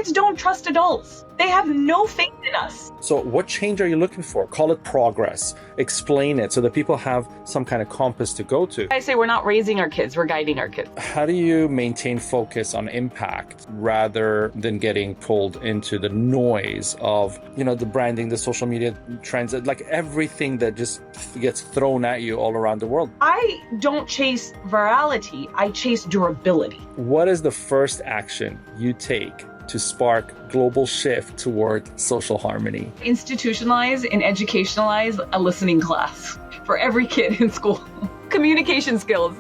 Kids don't trust adults. They have no faith in us. So what change are you looking for? Call it progress. Explain it so that people have some kind of compass to go to. I say we're not raising our kids, we're guiding our kids. How do you maintain focus on impact rather than getting pulled into the noise of, the branding, the social media trends, like everything that just gets thrown at you all around the world? I don't chase virality, I chase durability. What is the first action you take to spark global shift toward social harmony? Institutionalize and educationalize a listening class for every kid in school. Communication skills,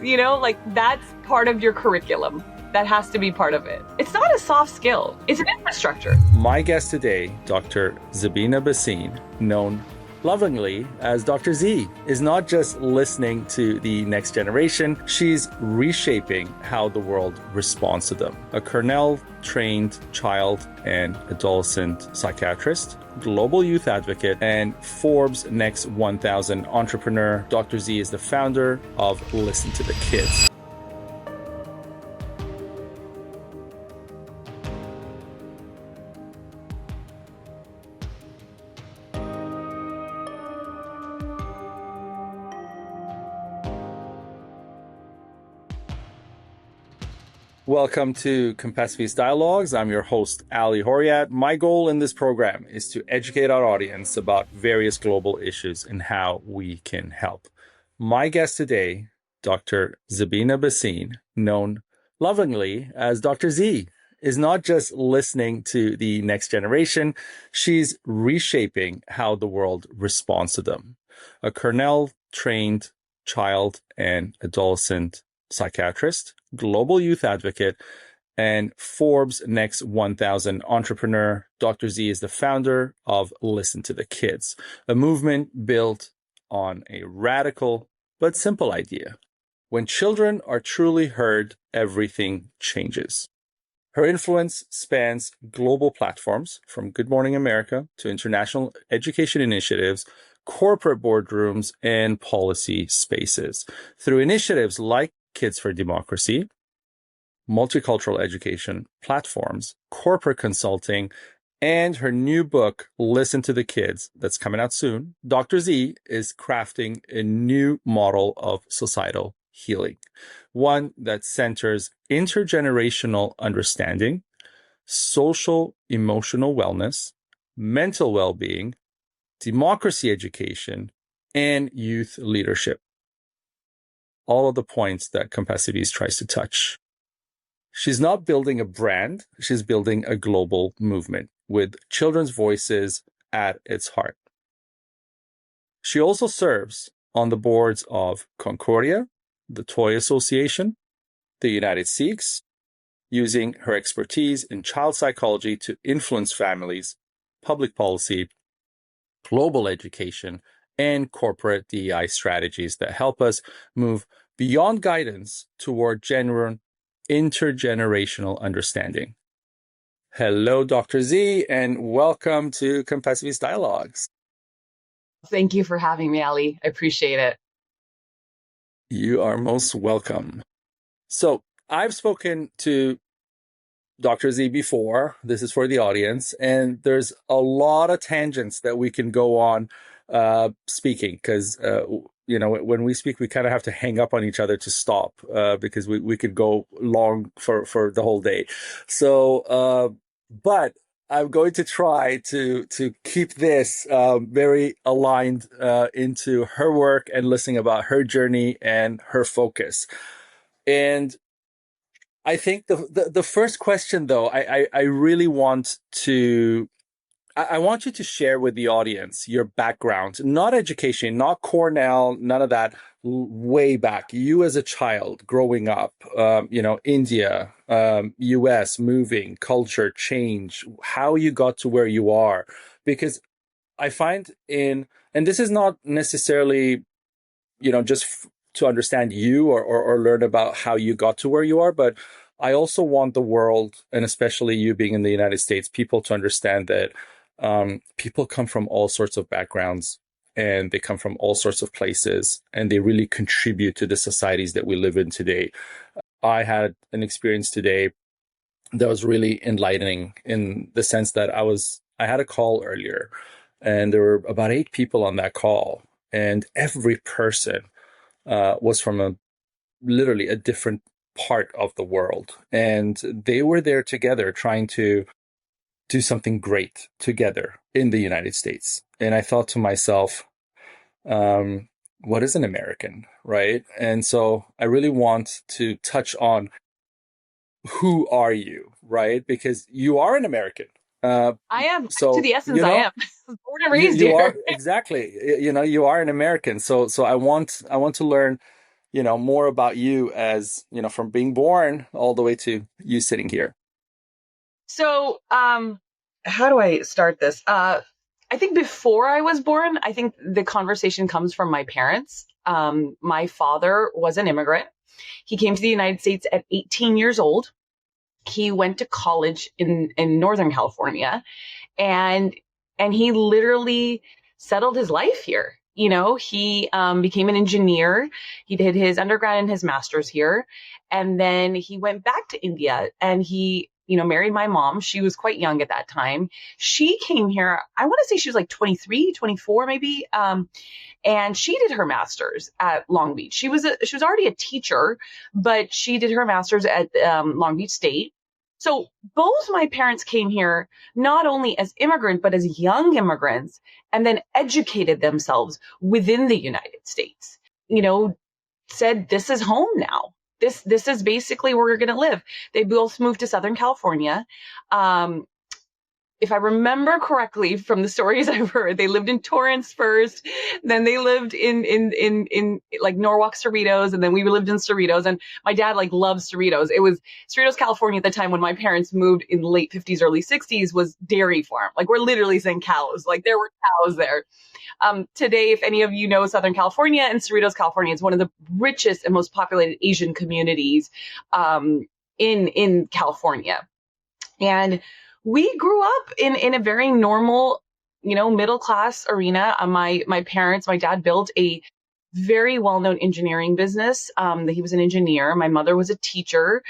that's part of your curriculum. That has to be part of it. It's not a soft skill, it's an infrastructure. My guest today, Dr. Zabina Bhasin, known lovingly as Dr. Z, is not just listening to the next generation, she's reshaping how the world responds to them. A Cornell-trained child and adolescent psychiatrist, global youth advocate, and Forbes Next 1000 entrepreneur, Dr. Z is the founder of Listen to the Kids. Welcome to Compassiviste Dialogues. I'm your host, Ali Horiat. My goal in this program is to educate our audience about various global issues and how we can help. My guest today, Dr. Zabina Bhasin, known lovingly as Dr. Z, is not just listening to the next generation, she's reshaping how the world responds to them. A Cornell-trained child and adolescent psychiatrist, global youth advocate, and Forbes Next 1000 entrepreneur, Dr. Z is the founder of Listen to the Kids, a movement built on a radical but simple idea. When children are truly heard, everything changes. Her influence spans global platforms from Good Morning America to international education initiatives, corporate boardrooms, and policy spaces. Through initiatives like Kids for Democracy, multicultural education platforms, corporate consulting, and her new book, Listen to the Kids, that's coming out soon, Dr. Z is crafting a new model of societal healing, one that centers intergenerational understanding, social emotional wellness, mental well-being, democracy education, and youth leadership. All of the points that Compassiviste tries to touch. She's not building a brand, she's building a global movement with children's voices at its heart. She also serves on the boards of Concordia, the Toy Association, the United Sikhs, using her expertise in child psychology to influence families, public policy, global education, and corporate DEI strategies that help us move beyond guidance toward genuine intergenerational understanding. Hello, Dr. Z, and welcome to Compassiviste Dialogues. Thank you for having me, Ali. I appreciate it. You are most welcome. So I've spoken to Dr. Z before. This is for the audience, and there's a lot of tangents that we can go on speaking because, when we speak, we kind of have to hang up on each other to stop because we could go long for the whole day. So, but I'm going to try to keep this very aligned into her work and listening about her journey and her focus. And I think the first question, though, I really want to I want you to share with the audience your background, not education, not Cornell, none of that, way back. You as a child growing up, India, US, moving, culture, change, how you got to where you are. Because I find and this is not necessarily, just to understand you or learn about how you got to where you are, but I also want the world, and especially you being in the United States, people to understand that people come from all sorts of backgrounds and they come from all sorts of places and they really contribute to the societies that we live in today. I had an experience today that was really enlightening in the sense that I had a call earlier, and there were about 8 people on that call, and every person was from literally a different part of the world, and they were there together trying to do something great together in the United States. And I thought to myself, what is an American, right? And so I really want to touch on who are you, right? Because you are an American. I am, so to the essence, I am. Born and raised you here. are exactly. You are an American. So I want to learn, more about you as from being born all the way to you sitting here. So, how do I start this? I think before I was born, I think the conversation comes from my parents. My father was an immigrant. He came to the United States at 18 years old. He went to college in Northern California, and he literally settled his life here. He became an engineer. He did his undergrad and his master's here. And then he went back to India, and he married my mom. She was quite young at that time. She came here, I want to say she was like 23, 24 maybe. And she did her master's at Long Beach. She was already a teacher, but she did her master's at Long Beach State. So both my parents came here not only as immigrants, but as young immigrants, and then educated themselves within the United States. Said, this is home now. This is basically where we're going to live. They both moved to Southern California. If I remember correctly from the stories I've heard, they lived in Torrance first, then they lived in like Norwalk, Cerritos, and then we lived in Cerritos. And my dad loves Cerritos. It was Cerritos, California at the time when my parents moved in the late 50s, early 60s was dairy farm. We're literally saying cows. There were cows there. Today, if any of you know Southern California and Cerritos, California, is one of the richest and most populated Asian communities in California. And we grew up in a very normal, middle class arena. My parents, my dad built a very well-known engineering business. He was an engineer. My mother was a teacher.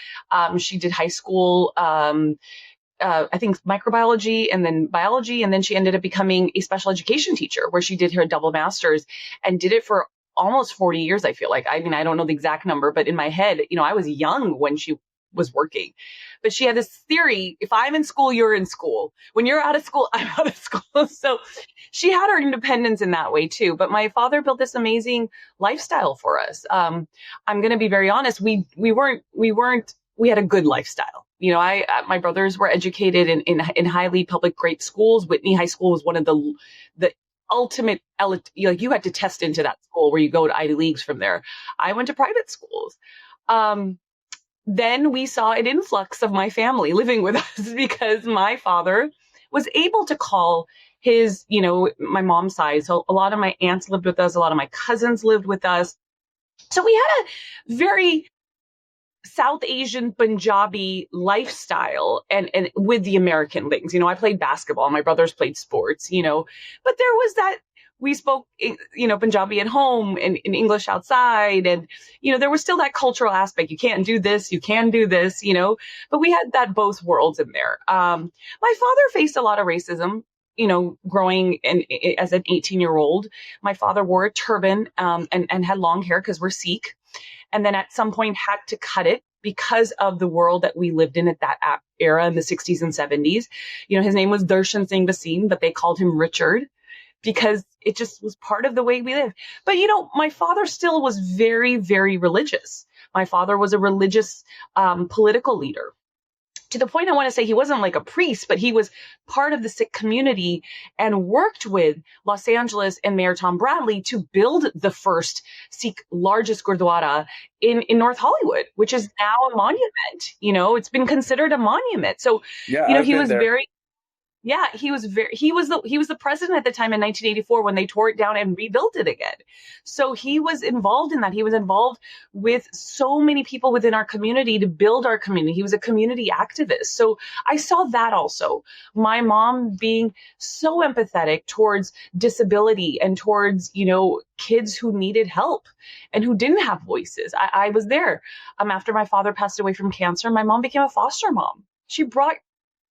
She did high school, I think microbiology and then biology. And then she ended up becoming a special education teacher where she did her double master's and did it for almost 40 years. I feel like, I don't know the exact number, but in my head, I was young when she was working. But she had this theory, if I'm in school, you're in school. When you're out of school, I'm out of school. So she had her independence in that way too. But my father built this amazing lifestyle for us. I'm going to be very honest. We had a good lifestyle. My brothers were educated in highly public great schools. Whitney High School was one of the ultimate, you had to test into that school where you go to Ivy Leagues from there. I went to private schools. Then we saw an influx of my family living with us because my father was able to call his, my mom's side. So a lot of my aunts lived with us. A lot of my cousins lived with us. So we had a very South Asian Punjabi lifestyle and with the American things. I played basketball. My brothers played sports, but there was that. We spoke, Punjabi at home and in English outside. And, there was still that cultural aspect. You can't do this. You can do this, but we had that both worlds in there. My father faced a lot of racism, growing as an 18-year-old. My father wore a turban and had long hair because we're Sikh. And then at some point had to cut it because of the world that we lived in at that era in the 60s and 70s. His name was Darshan Singh Bhasin, but they called him Richard, because it just was part of the way we lived. But, my father still was very, very religious. My father was a religious political leader. To the point I want to say he wasn't like a priest, but he was part of the Sikh community and worked with Los Angeles and Mayor Tom Bradley to build the first Sikh largest Gurdwara in North Hollywood, which is now a monument. It's been considered a monument. So, he was very... Yeah, he was the president at the time in 1984 when they tore it down and rebuilt it again. So he was involved in that. He was involved with so many people within our community to build our community. He was a community activist. So I saw that also. My mom being so empathetic towards disability and towards, kids who needed help and who didn't have voices. I was there. After my father passed away from cancer, my mom became a foster mom. she brought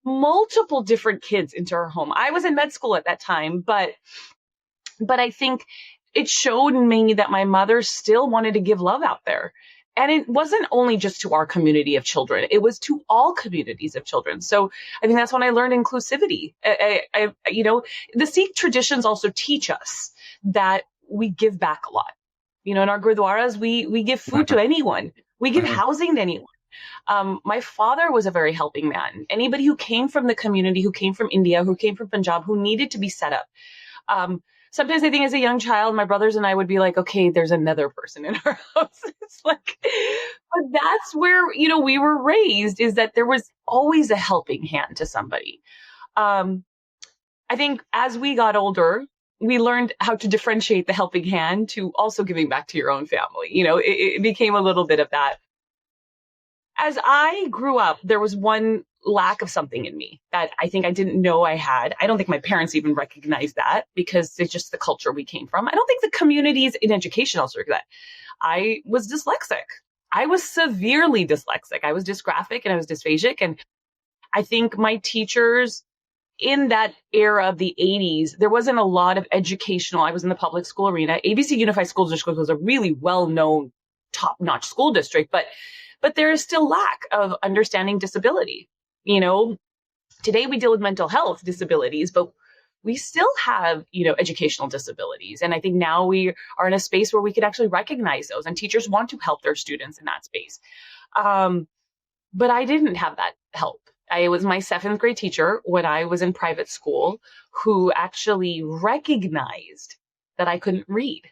multiple different kids into her home. I was in med school at that time, but I think it showed me that my mother still wanted to give love out there. And it wasn't only just to our community of children, it was to all communities of children. So I think that's when I learned inclusivity. The Sikh traditions also teach us that we give back a lot. In our gurdwaras, we give food to anyone. We give housing to anyone. My father was a very helping man. Anybody who came from the community, who came from India, who came from Punjab, who needed to be set up. Sometimes I think as a young child, my brothers and I would be like, okay, there's another person in our house. It's like, but that's where, we were raised, is that there was always a helping hand to somebody. I think as we got older, we learned how to differentiate the helping hand to also giving back to your own family. It became a little bit of that. As I grew up, there was one lack of something in me that I think I didn't know I had. I don't think my parents even recognized that because it's just the culture we came from. I don't think the communities in education also recognized that. I was dyslexic. I was severely dyslexic. I was dysgraphic and I was dysphagic. And I think my teachers in that era of the 80s, there wasn't a lot of educational. I was in the public school arena. ABC Unified School District was a really well-known, top-notch school district, but there is still lack of understanding disability. Today we deal with mental health disabilities, but we still have, educational disabilities. And I think now we are in a space where we could actually recognize those, and teachers want to help their students in that space. But I didn't have that help. I was my 7th grade teacher when I was in private school who actually recognized that I couldn't read.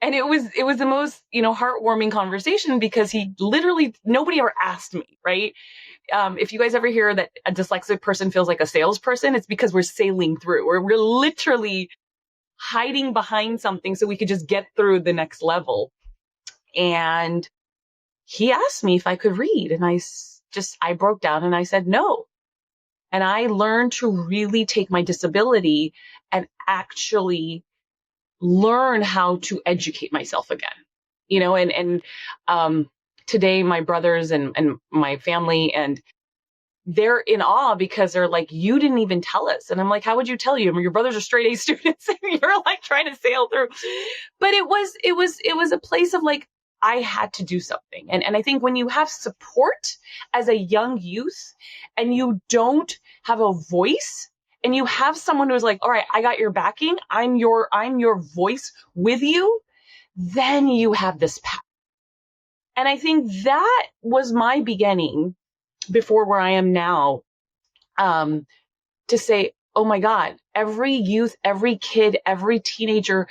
And it was the most, heartwarming conversation because nobody ever asked me, right? If you guys ever hear that a dyslexic person feels like a salesperson, it's because we're sailing through, or we're literally hiding behind something so we could just get through the next level. And he asked me if I could read. And I broke down and I said no. And I learned to really take my disability and actually learn how to educate myself again, and today my brothers and my family, and they're in awe because they're like, you didn't even tell us. And I'm like, how would you tell you? Your brothers are straight A students and you're like trying to sail through. But it was a place of like, I had to do something. And I think when you have support as a young youth and you don't have a voice, and you have someone who's like, all right, I got your backing. I'm your voice with you. Then you have this path. And I think that was my beginning before where I am now, to say, oh my God, every youth, every kid, every teenager,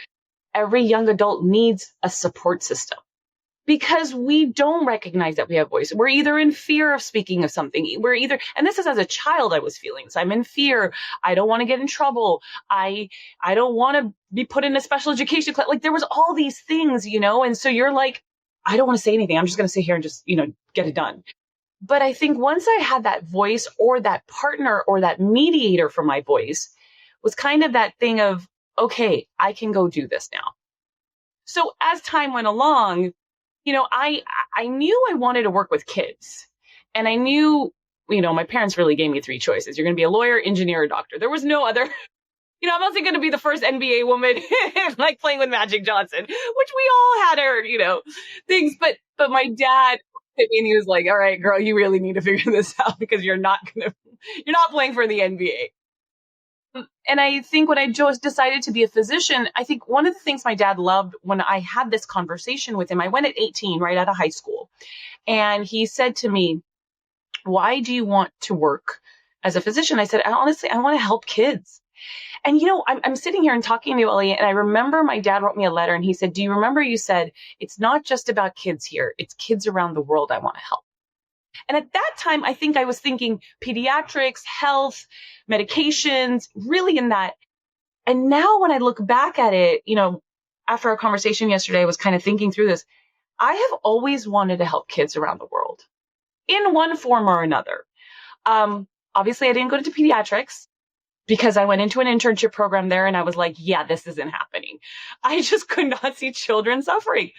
every young adult needs a support system. Because we don't recognize that we have voice. We're either in fear of speaking of something. And this is as a child I was feeling. So I'm in fear. I don't want to get in trouble. I don't want to be put in a special education class. Like there was all these things, and so you're like, I don't want to say anything. I'm just going to sit here and just, get it done. But I think once I had that voice or that partner or that mediator for my voice was kind of that thing of, okay, I can go do this now. So as time went along, I knew I wanted to work with kids, and I knew, my parents really gave me 3 choices. You're going to be a lawyer, engineer, or doctor. There was no other, I'm also going to be the first NBA woman like playing with Magic Johnson, which we all had our, things. But my dad hit me and he was like, all right, girl, you really need to figure this out because you're not playing for the NBA. And I think when I just decided to be a physician, I think one of the things my dad loved when I had this conversation with him, I went at 18, right out of high school. And he said to me, why do you want to work as a physician? I said, honestly, I want to help kids. And, I'm sitting here and talking to you, Ellie, and I remember my dad wrote me a letter and he said, do you remember you said, it's not just about kids here, it's kids around the world I want to help. And at that time, I think I was thinking pediatrics, health, medications, really in that. And now when I look back at it, after our conversation yesterday, I was kind of thinking through this. I have always wanted to help kids around the world in one form or another. Obviously, I didn't go into pediatrics because I went into an internship program there and I was like, yeah, this isn't happening. I just could not see children suffering.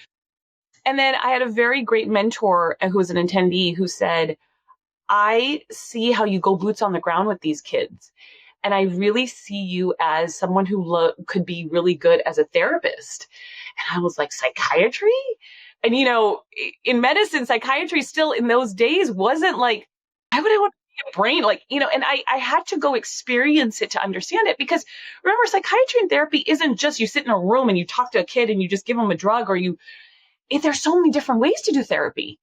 And then I had a very great mentor who was an attendee who said, I see how you go boots on the ground with these kids. And I really see you as someone who could be really good as a therapist. And I was like, psychiatry? And, in medicine, psychiatry still in those days wasn't like, why would I want to be a brain? Like, and I had to go experience it to understand it, because remember, psychiatry and therapy isn't just you sit in a room and you talk to a kid and you just give them a drug, or there's so many different ways to do therapy,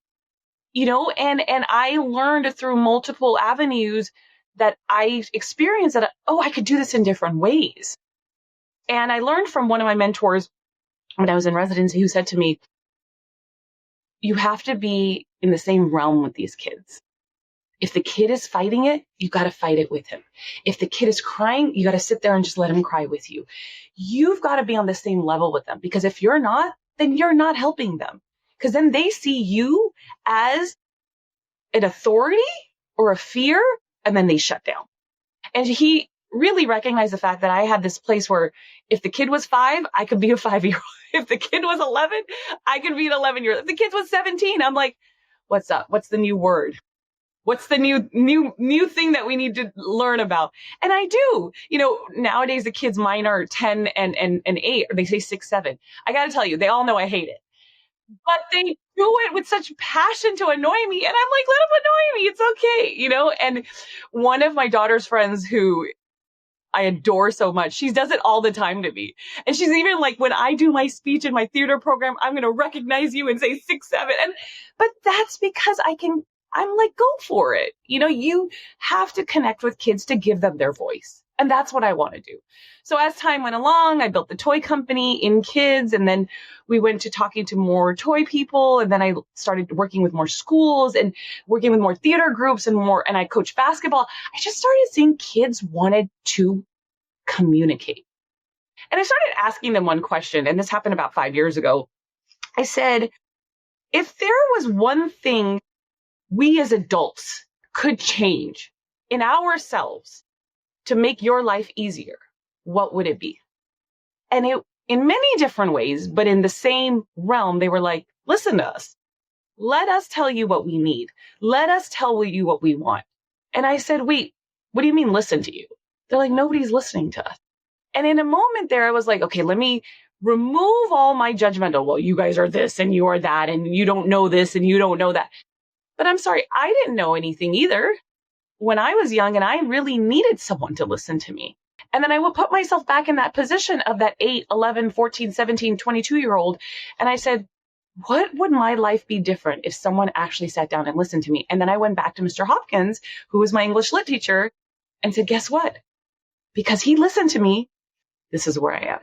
and I learned through multiple avenues that I experienced that, I could do this in different ways. And I learned from one of my mentors when I was in residency, who said to me, you have to be in the same realm with these kids. If the kid is fighting it, you got to fight it with him. If the kid is crying, you got to sit there and just let him cry with you. You've got to be on the same level with them, because if you're not, then you're not helping them, because then they see you as an authority or a fear, and then they shut down. And he really recognized the fact that I had this place where if the kid was 5, I could be a 5-year-old. If the kid was 11, I could be an 11-year-old. If the kid was 17, I'm like, what's up? What's the new word? What's the new thing that we need to learn about? And I do. Nowadays the kids, mine are 10 and 8, or they say 6, 7. I got to tell you, they all know I hate it. But they do it with such passion to annoy me. And I'm like, let them annoy me. It's okay, And one of my daughter's friends, who I adore so much, she does it all the time to me. And she's even like, when I do my speech in my theater program, I'm going to recognize you and say 6, 7. But that's because I'm like, go for it. You have to connect with kids to give them their voice. And that's what I want to do. So as time went along, I built the toy company In KidZ, and then we went to talking to more toy people. And then I started working with more schools and working with more theater groups and I coach basketball. I just started seeing kids wanted to communicate. And I started asking them one question, and this happened about 5 years ago. I said, if there was one thing we as adults could change in ourselves to make your life easier, what would it be? And it, in many different ways, but in the same realm, they were like, listen to us. Let us tell you what we need. Let us tell you what we want. And I said, wait, what do you mean listen to you? They're like, nobody's listening to us. And in a moment there, I was like, okay, let me remove all my judgmental. Well, you guys are this and you are that, and you don't know this and you don't know that. But I'm sorry, I didn't know anything either when I was young, and I really needed someone to listen to me. And then I would put myself back in that position of that 8, 11, 14, 17, 22-year-old. And I said, what would my life be different if someone actually sat down and listened to me? And then I went back to Mr. Hopkins, who was my English lit teacher, and said, guess what? Because he listened to me, this is where I am.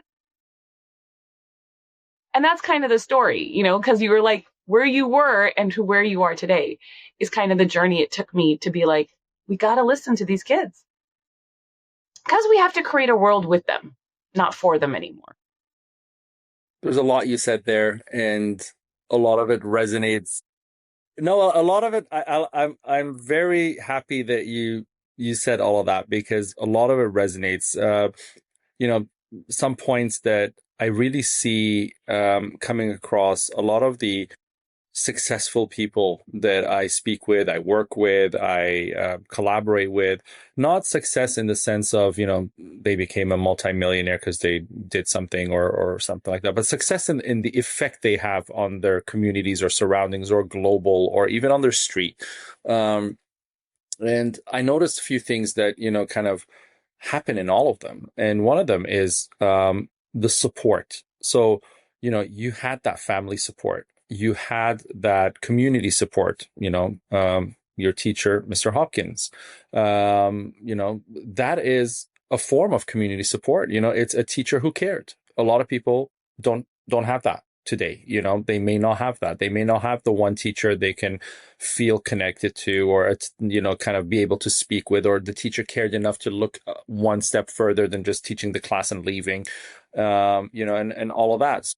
And that's kind of the story, because you were like, where you were and to where you are today is kind of the journey it took me to be like, we got to listen to these kids, because we have to create a world with them, not for them anymore. There's a lot you said there, and a lot of it resonates. No, a lot of it, I'm very happy that you said all of that, because a lot of it resonates. Some points that I really see coming across a lot of the successful people that I speak with, I work with, I collaborate with. Not success in the sense of, they became a multimillionaire because they did something or something like that, but success in the effect they have on their communities or surroundings or global or even on their street. And I noticed a few things that, kind of happen in all of them. And one of them is the support. So, you had that family support. You had that community support, your teacher, Mr. Hopkins. That is a form of community support. It's a teacher who cared. A lot of people don't have that today. They may not have that. They may not have the one teacher they can feel connected to, or, kind of be able to speak with, or the teacher cared enough to look one step further than just teaching the class and leaving, and all of that.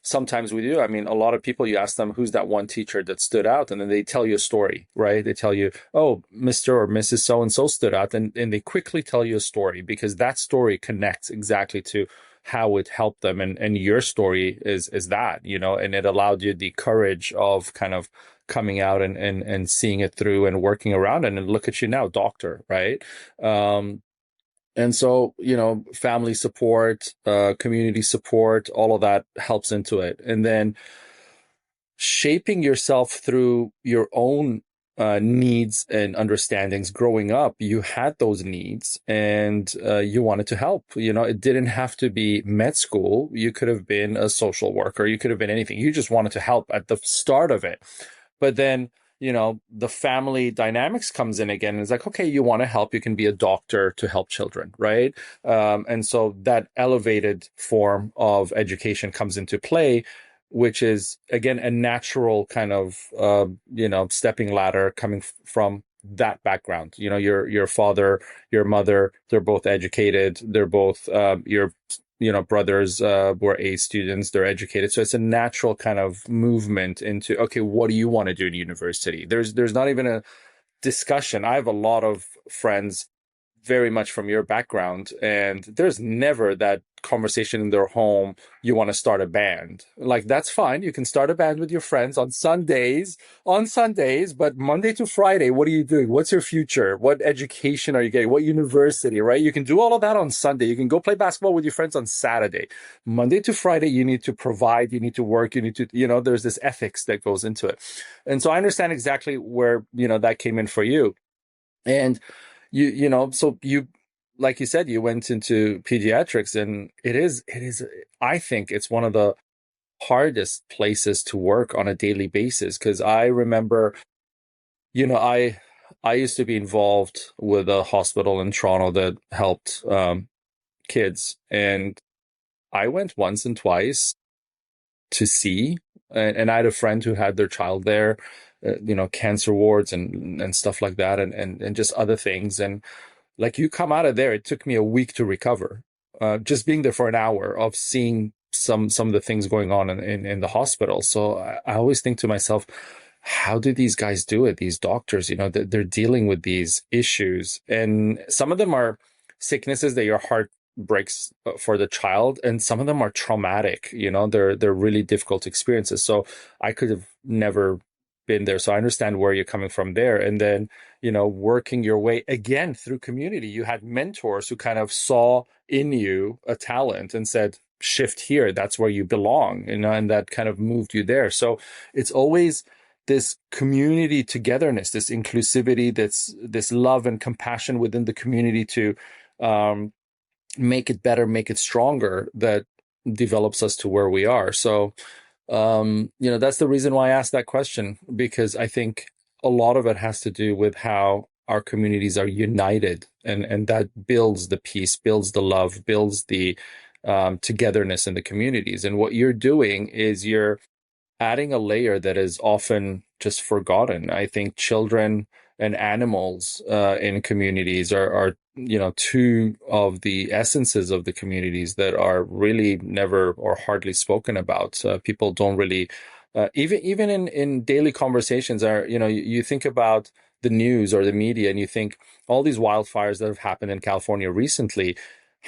Sometimes we do. I mean, a lot of people, you ask them, who's that one teacher that stood out? And then they tell you a story, right? They tell you, oh, Mr. or Mrs. So-and-so stood out. And they quickly tell you a story, because that story connects exactly to how it helped them. And your story is that, and it allowed you the courage of kind of coming out and seeing it through and working around it. And look at you now, doctor, right? And so, family support, community support, all of that helps into it. And then shaping yourself through your own needs and understandings. Growing up, you had those needs and you wanted to help. It didn't have to be med school. You could have been a social worker. You could have been anything. You just wanted to help at the start of it. But then, the family dynamics comes in again. And it's like, okay, you want to help. You can be a doctor to help children, right? And so that elevated form of education comes into play, which is, again, a natural kind of, stepping ladder coming from that background. Your father, your mother, they're both educated. They're both, your brothers were A students, they're educated. So it's a natural kind of movement into, okay, what do you want to do in university? There's not even a discussion. I have a lot of friends very much from your background, and there's never that conversation in their home, you want to start a band. Like, that's fine. You can start a band with your friends on Sundays, but Monday to Friday, what are you doing? What's your future? What education are you getting? What university, right? You can do all of that on Sunday. You can go play basketball with your friends on Saturday. Monday to Friday, you need to provide, you need to work, you need to, there's this ethics that goes into it. And so I understand exactly where, that came in for you. And so you, like you said, you went into pediatrics, and it is, I think it's one of the hardest places to work on a daily basis. Cause I remember, I used to be involved with a hospital in Toronto that helped, kids. And I went once and twice to see, and I had a friend who had their child there, cancer wards and stuff like that, and just other things. And like, you come out of there, it took me a week to recover. Just being there for an hour of seeing some of the things going on in the hospital. So I always think to myself, how do these guys do it? These doctors, they're dealing with these issues, and some of them are sicknesses that your heart breaks for the child, and some of them are traumatic. They're really difficult experiences. So I could have never been there. So I understand where you're coming from there. And then, working your way again through community. You had mentors who kind of saw in you a talent and said, shift here, that's where you belong, and that kind of moved you there. So it's always this community togetherness, this inclusivity, this love and compassion within the community to make it better, make it stronger, that develops us to where we are. So that's the reason why I asked that question, because I think a lot of it has to do with how our communities are united, and that builds the peace, builds the love, builds the togetherness in the communities. And what you're doing is you're adding a layer that is often just forgotten. I think children and animals in communities are two of the essences of the communities that are really never or hardly spoken about. People don't really, even in daily conversations, you think about the news or the media, and you think all these wildfires that have happened in California recently.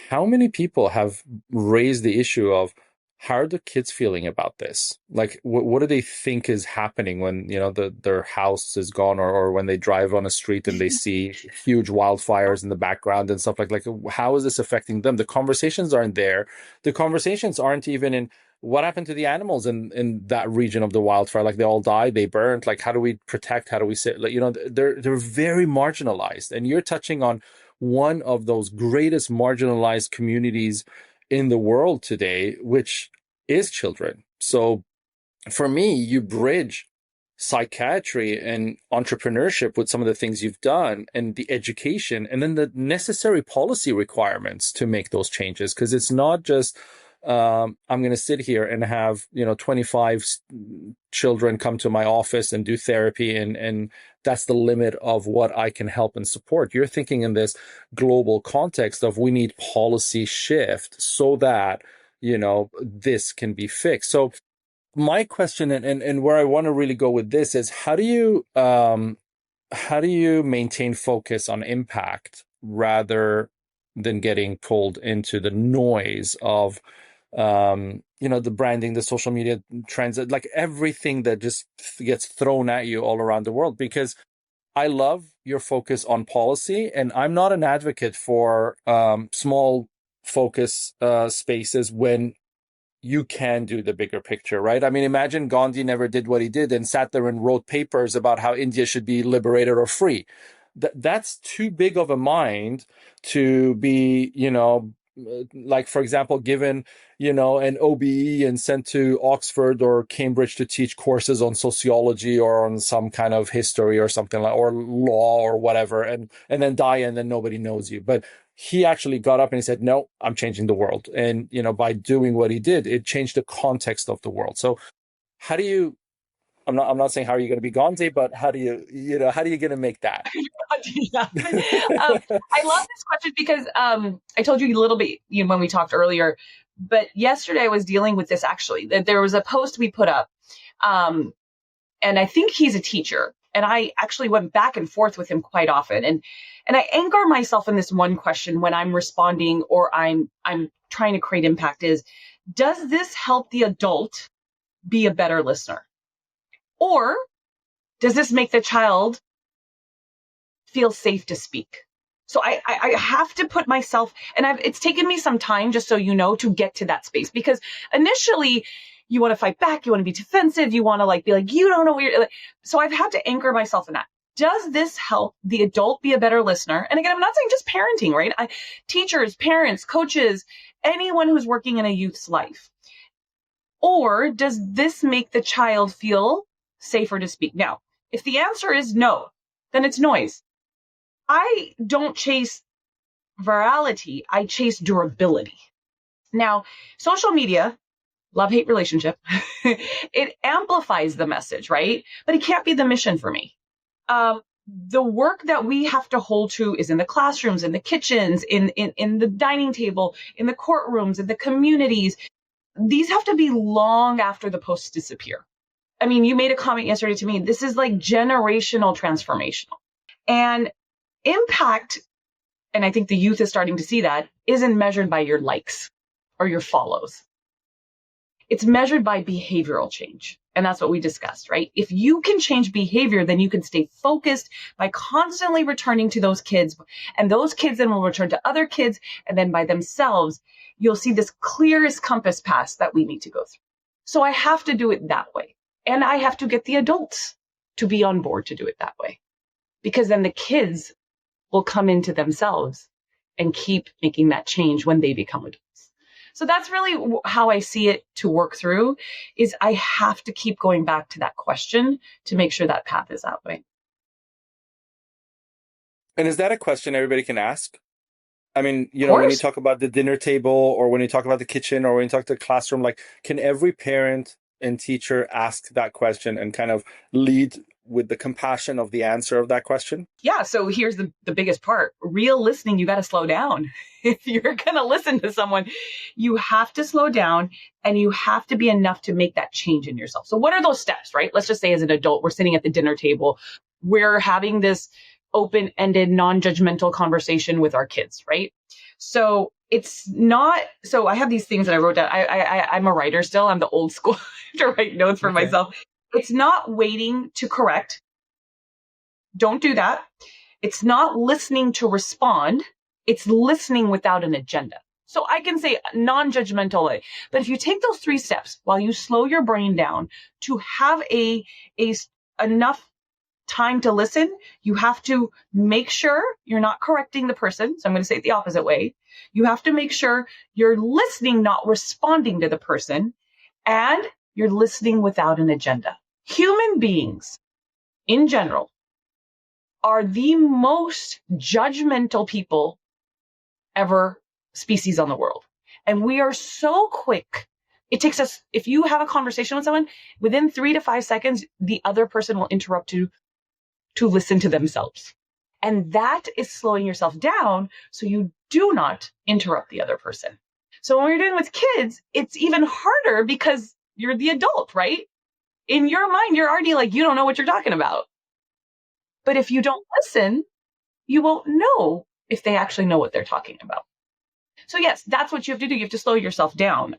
How many people have raised the issue of, how are the kids feeling about this? Like, what do they think is happening when, their house is gone, or when they drive on a street and they see huge wildfires in the background and stuff like, how is this affecting them? The conversations aren't there. The conversations aren't even in what happened to the animals in that region of the wildfire. Like, they all died, they burned. Like, how do we protect? How do we say, they're very marginalized. And you're touching on one of those greatest marginalized communities in the world today, which is children. So for me, you bridge psychiatry and entrepreneurship with some of the things you've done, and the education, and then the necessary policy requirements to make those changes. Because it's not just, I'm going to sit here and have, 25 children come to my office and do therapy, and that's the limit of what I can help and support. You're thinking in this global context of, we need policy shift so that, this can be fixed. So my question, and where I want to really go with this, is how do you maintain focus on impact rather than getting pulled into the noise of the branding, the social media trends, like everything that just gets thrown at you all around the world. Because I love your focus on policy, and I'm not an advocate for small focus spaces when you can do the bigger picture, right? I mean, imagine Gandhi never did what he did and sat there and wrote papers about how India should be liberated or free. That's too big of a mind to be, like, for example, given, an OBE and sent to Oxford or Cambridge to teach courses on sociology or on some kind of history or something like, or law or whatever, and then die and then nobody knows you. But he actually got up and he said, no, I'm changing the world. And, by doing what he did, it changed the context of the world. So how do you, I'm not saying how are you going to be Gandhi, but how are you going to make that? Yeah. I love this question because I told you a little bit when we talked earlier, but yesterday I was dealing with this actually. There was a post we put up, and I think he's a teacher, and I actually went back and forth with him quite often, and I anchor myself in this one question when I'm responding or I'm trying to create impact is, does this help the adult be a better listener? Or does this make the child feel safe to speak? So I have to put myself, and it's taken me some time, just so you know, to get to that space, because initially you want to fight back, you want to be defensive, you want to be like, you don't know what you're, so I've had to anchor myself in that. Does this help the adult be a better listener? And again, I'm not saying just parenting, right? Teachers, parents, coaches, anyone who's working in a youth's life. Or does this make the child feel safer to speak? Now, if the answer is no, then it's noise. I don't chase virality, I chase durability. Now, social media, love-hate relationship, it amplifies the message, right? But it can't be the mission for me. The work that we have to hold to is in the classrooms, in the kitchens, in the dining table, in the courtrooms, in the communities. These have to be long after the posts disappear. I mean, you made a comment yesterday to me. This is like generational transformational. And impact, and I think the youth is starting to see that, isn't measured by your likes or your follows. It's measured by behavioral change. And that's what we discussed, right? If you can change behavior, then you can stay focused by constantly returning to those kids. And those kids then will return to other kids. And then by themselves, you'll see this clearest compass path that we need to go through. So I have to do it that way. And I have to get the adults to be on board to do it that way. Because then the kids will come into themselves and keep making that change when they become adults. So that's really how I see it to work through, is I have to keep going back to that question to make sure that path is that way. And And is that a question everybody can ask? I mean, when you talk about the dinner table or when you talk about the kitchen or when you talk to the classroom, like, can every parent and teacher ask that question and kind of lead with the compassion of the answer of that question? Yeah. So here's the biggest part. Real listening, you got to slow down. If you're going to listen to someone, you have to slow down and you have to be enough to make that change in yourself. So what are those steps, right? Let's just say as an adult, we're sitting at the dinner table. We're having this open-ended, non-judgmental conversation with our kids, right? So it's not, so I have these things that I wrote down. I'm a writer still. I'm the old school to write notes for myself. It's not waiting to correct. Don't do that. It's not listening to respond. It's listening without an agenda. So I can say non-judgmental, but if you take those 3 steps while you slow your brain down to have enough time to listen, you have to make sure you're not correcting the person. So I'm going to say it the opposite way. You have to make sure you're listening, not responding to the person, and you're listening without an agenda. Human beings in general are the most judgmental people ever species on the world. And we are so quick. It takes us, if you have a conversation with someone, within 3 to 5 seconds, the other person will interrupt you to listen to themselves. And that is slowing yourself down so you do not interrupt the other person. So when you're doing with kids, it's even harder because you're the adult, right? In your mind, you're already like, you don't know what you're talking about. But if you don't listen, you won't know if they actually know what they're talking about. So yes, that's what you have to do. You have to slow yourself down.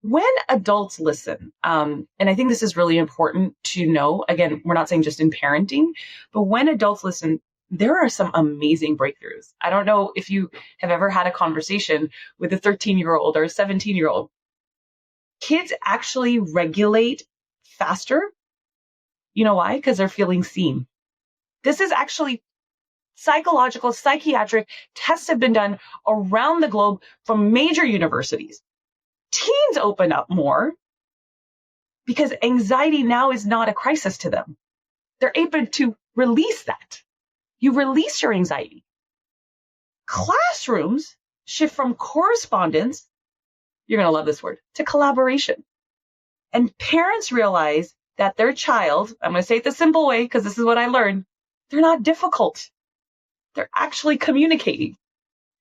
When adults listen, and I think this is really important to know, again, we're not saying just in parenting, but when adults listen, there are some amazing breakthroughs. I don't know if you have ever had a conversation with a 13-year-old or a 17-year-old. Kids actually regulate faster. You know why? Because they're feeling seen. This is actually psychological, psychiatric tests have been done around the globe from major universities. Teens open up more because anxiety now is not a crisis to them. They're able to release that. You release your anxiety. Classrooms shift from correspondence, you're going to love this word, to collaboration. And parents realize that their child, I'm going to say it the simple way because this is what I learned, they're not difficult. They're actually communicating.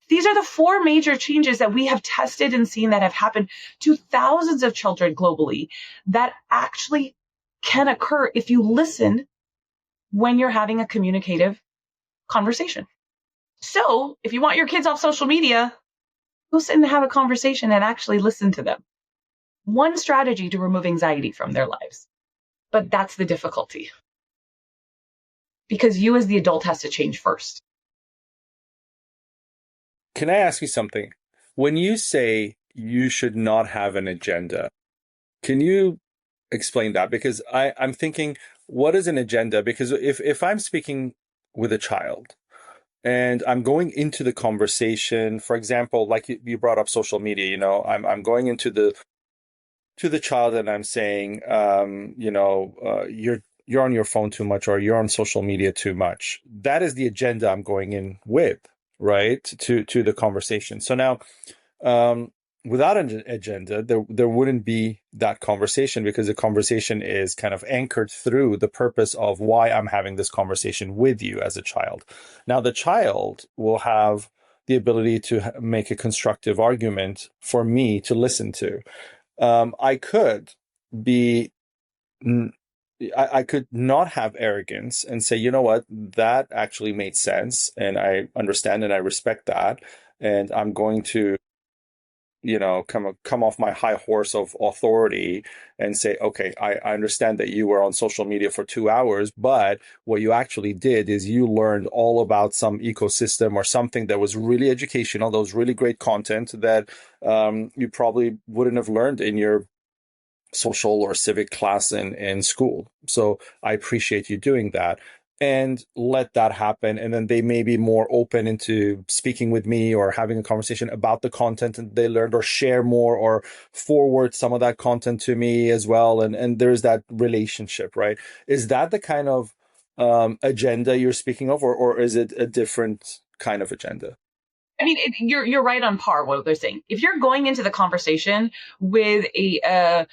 These are the 4 major changes that we have tested and seen that have happened to thousands of children globally that actually can occur if you listen when you're having a communicative conversation. So if you want your kids off social media, go sit and have a conversation and actually listen to them. One strategy to remove anxiety from their lives. But that's the difficulty. Because you as the adult has to change first. Can I ask you something? When you say you should not have an agenda, can you explain that? Because I'm thinking, what is an agenda? Because if I'm speaking with a child and I'm going into the conversation, for example, like you brought up social media, you know, I'm going into the child and I'm saying, you're on your phone too much or you're on social media too much. That is the agenda I'm going in with. Right, to the conversation. So now, without an agenda, there wouldn't be that conversation because the conversation is kind of anchored through the purpose of why I'm having this conversation with you as a child. Now, the child will have the ability to make a constructive argument for me to listen to. I could not have arrogance and say, you know what, that actually made sense. And I understand and I respect that. And I'm going to, come off my high horse of authority and say, okay, I understand that you were on social media for 2 hours, but what you actually did is you learned all about some ecosystem or something that was really educational, that was really great content that you probably wouldn't have learned in your social or civic class in school. So I appreciate you doing that and let that happen. And then they may be more open into speaking with me or having a conversation about the content that they learned or share more or forward some of that content to me as well. And there's that relationship, right? Is that the kind of agenda you're speaking of, or is it a different kind of agenda? I mean, you're right on par what they're saying. If you're going into the conversation with a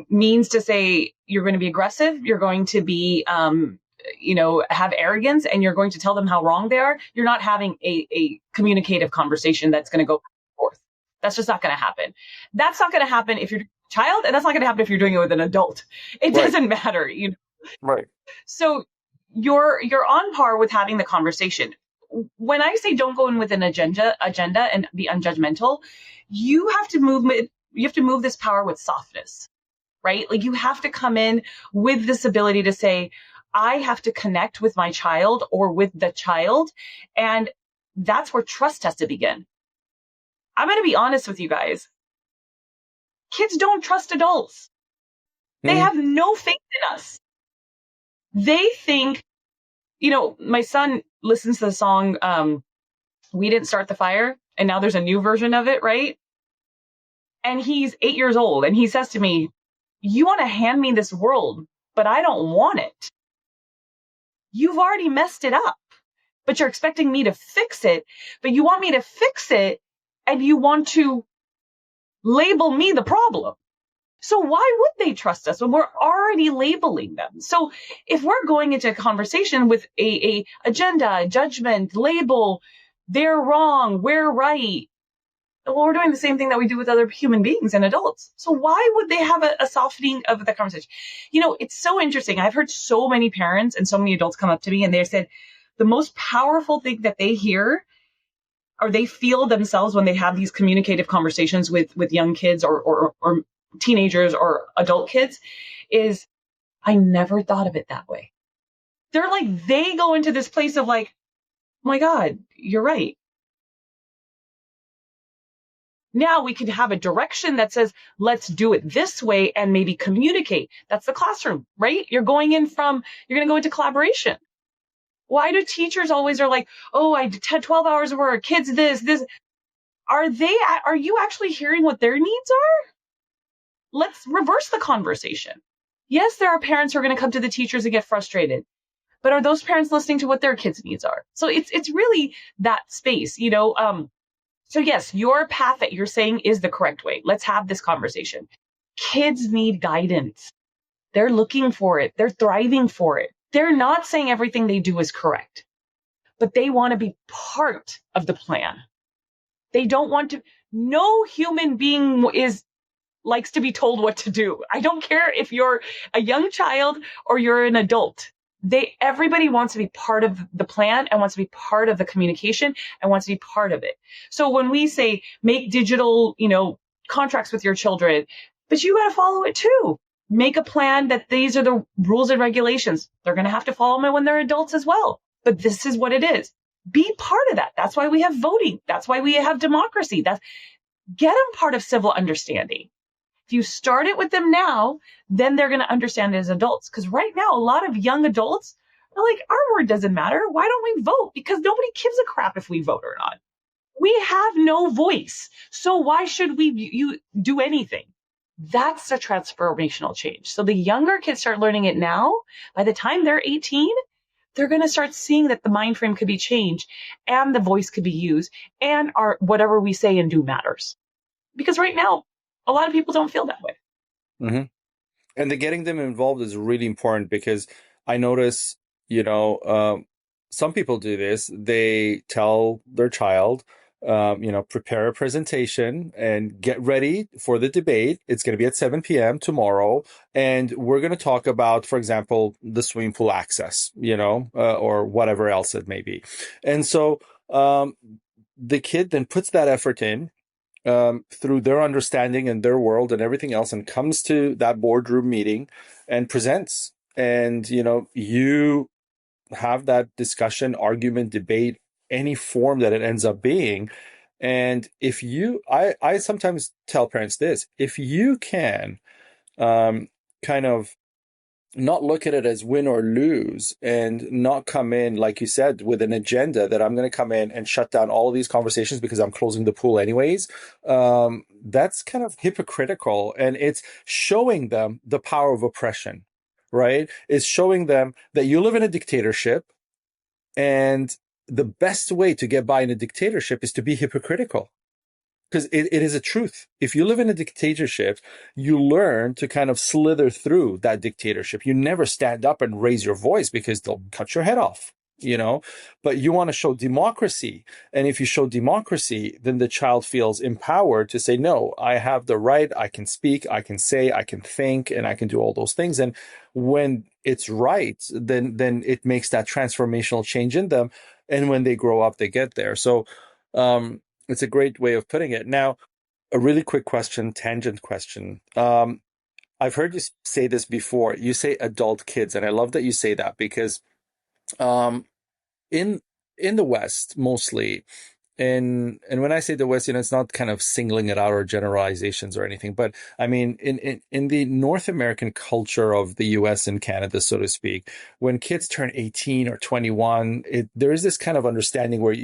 means to say you're going to be aggressive, you're going to be, have arrogance, and you're going to tell them how wrong they are, you're not having a communicative conversation that's going to go back and forth. That's just not going to happen. That's not going to happen if you're a child, and that's not going to happen if you're doing it with an adult. It doesn't matter, Right. So you're on par with having the conversation. When I say don't go in with an agenda and be unjudgmental, you have to move this power with softness, right? Like you have to come in with this ability to say, I have to connect with my child or with the child. And that's where trust has to begin. I'm going to be honest with you guys. Kids don't trust adults. They have no faith in us. They think, my son listens to the song, We Didn't Start the Fire, and now there's a new version of it, right? And he's 8 years old, and he says to me, you want to hand me this world, but I don't want it. You've already messed it up, but you're expecting me to fix it, but you want me to fix it, and you want to label me the problem. So why would they trust us when we're already labeling them? So if we're going into a conversation with a agenda, judgment, label, they're wrong, we're right. Well, we're doing the same thing that we do with other human beings and adults. So why would they have a softening of the conversation? It's so interesting. I've heard so many parents and so many adults come up to me and they said the most powerful thing that they hear or they feel themselves when they have these communicative conversations with young kids or teenagers or adult kids is, I never thought of it that way. They're like, they go into this place of like, oh my God, you're right. Now we could have a direction that says, let's do it this way and maybe communicate. That's the classroom, right? You're going to go into collaboration. Why do teachers always are like, oh, I did 10, 12 hours of work, kids this. Are you actually hearing what their needs are? Let's reverse the conversation. Yes, there are parents who are going to come to the teachers and get frustrated, but are those parents listening to what their kids' needs are? So it's really that space, So yes, your path that you're saying is the correct way. Let's have this conversation. Kids need guidance. They're looking for it. They're thriving for it. They're not saying everything they do is correct, but they want to be part of the plan. They don't want to. No human being likes to be told what to do. I don't care if you're a young child or you're an adult. Everybody wants to be part of the plan and wants to be part of the communication and wants to be part of it. So when we say make digital, contracts with your children, but you got to follow it too. Make a plan that these are the rules and regulations. They're going to have to follow them when they're adults as well. But this is what it is. Be part of that. That's why we have voting. That's why we have democracy. Get them part of civil understanding. If you start it with them now, then they're going to understand it as adults. Because right now, a lot of young adults are like, our word doesn't matter. Why don't we vote? Because nobody gives a crap if we vote or not. We have no voice. So why should you do anything? That's a transformational change. So the younger kids start learning it now. By the time they're 18, they're going to start seeing that the mind frame could be changed and the voice could be used and whatever we say and do matters. Because right now, a lot of people don't feel that way. Mm-hmm. And the getting them involved is really important because I notice, some people do this. They tell their child, prepare a presentation and get ready for the debate. It's going to be at 7 p.m. tomorrow. And we're going to talk about, for example, the swimming pool access, or whatever else it may be. And so the kid then puts that effort in through their understanding and their world and everything else and comes to that boardroom meeting and presents. And, you have that discussion, argument, debate, any form that it ends up being. And if I sometimes tell parents this, if you can kind of not look at it as win or lose and not come in, like you said, with an agenda that I'm going to come in and shut down all of these conversations because I'm closing the pool anyways, that's kind of hypocritical. And it's showing them the power of oppression, right? It's showing them that you live in a dictatorship and the best way to get by in a dictatorship is to be hypocritical. Because it is a truth. If you live in a dictatorship, you learn to kind of slither through that dictatorship. You never stand up and raise your voice because they'll cut your head off, But you want to show democracy. And if you show democracy, then the child feels empowered to say, no, I have the right. I can speak, I can say, I can think, and I can do all those things. And when it's right, then it makes that transformational change in them. And when they grow up, they get there. So, it's a great way of putting it. Now, a really quick question, tangent question. I've heard you say this before. You say adult kids, and I love that you say that because in the West, mostly, and when I say the West, it's not kind of singling it out or generalizations or anything, but I mean, in the North American culture of the US and Canada, so to speak, when kids turn 18 or 21, there is this kind of understanding where,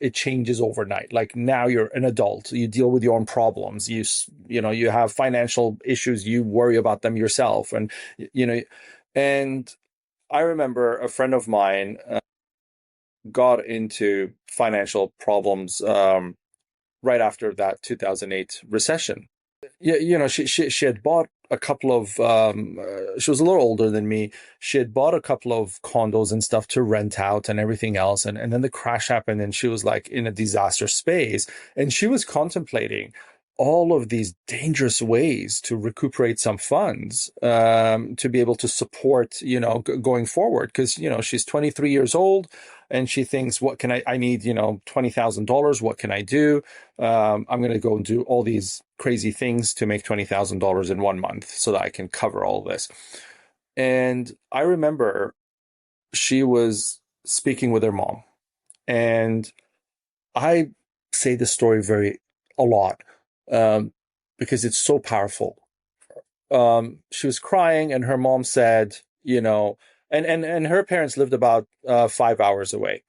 it changes overnight. Like now you're an adult, you deal with your own problems, you have financial issues, you worry about them yourself. And, and I remember a friend of mine, got into financial problems right after that 2008 recession. Yeah, she had bought a couple of. She was a little older than me. She had bought a couple of condos and stuff to rent out and everything else, and then the crash happened, and she was like in a disaster space, and she was contemplating, all of these dangerous ways to recuperate some funds, to be able to support, going forward. Because, she's 23 years old and she thinks, what can I need, $20,000. What can I do? I'm going to go and do all these crazy things to make $20,000 in 1 month so that I can cover all this. And I remember she was speaking with her mom, and I say this story a lot, because it's so powerful. She was crying, and her mom said, and her parents lived about 5 hours away.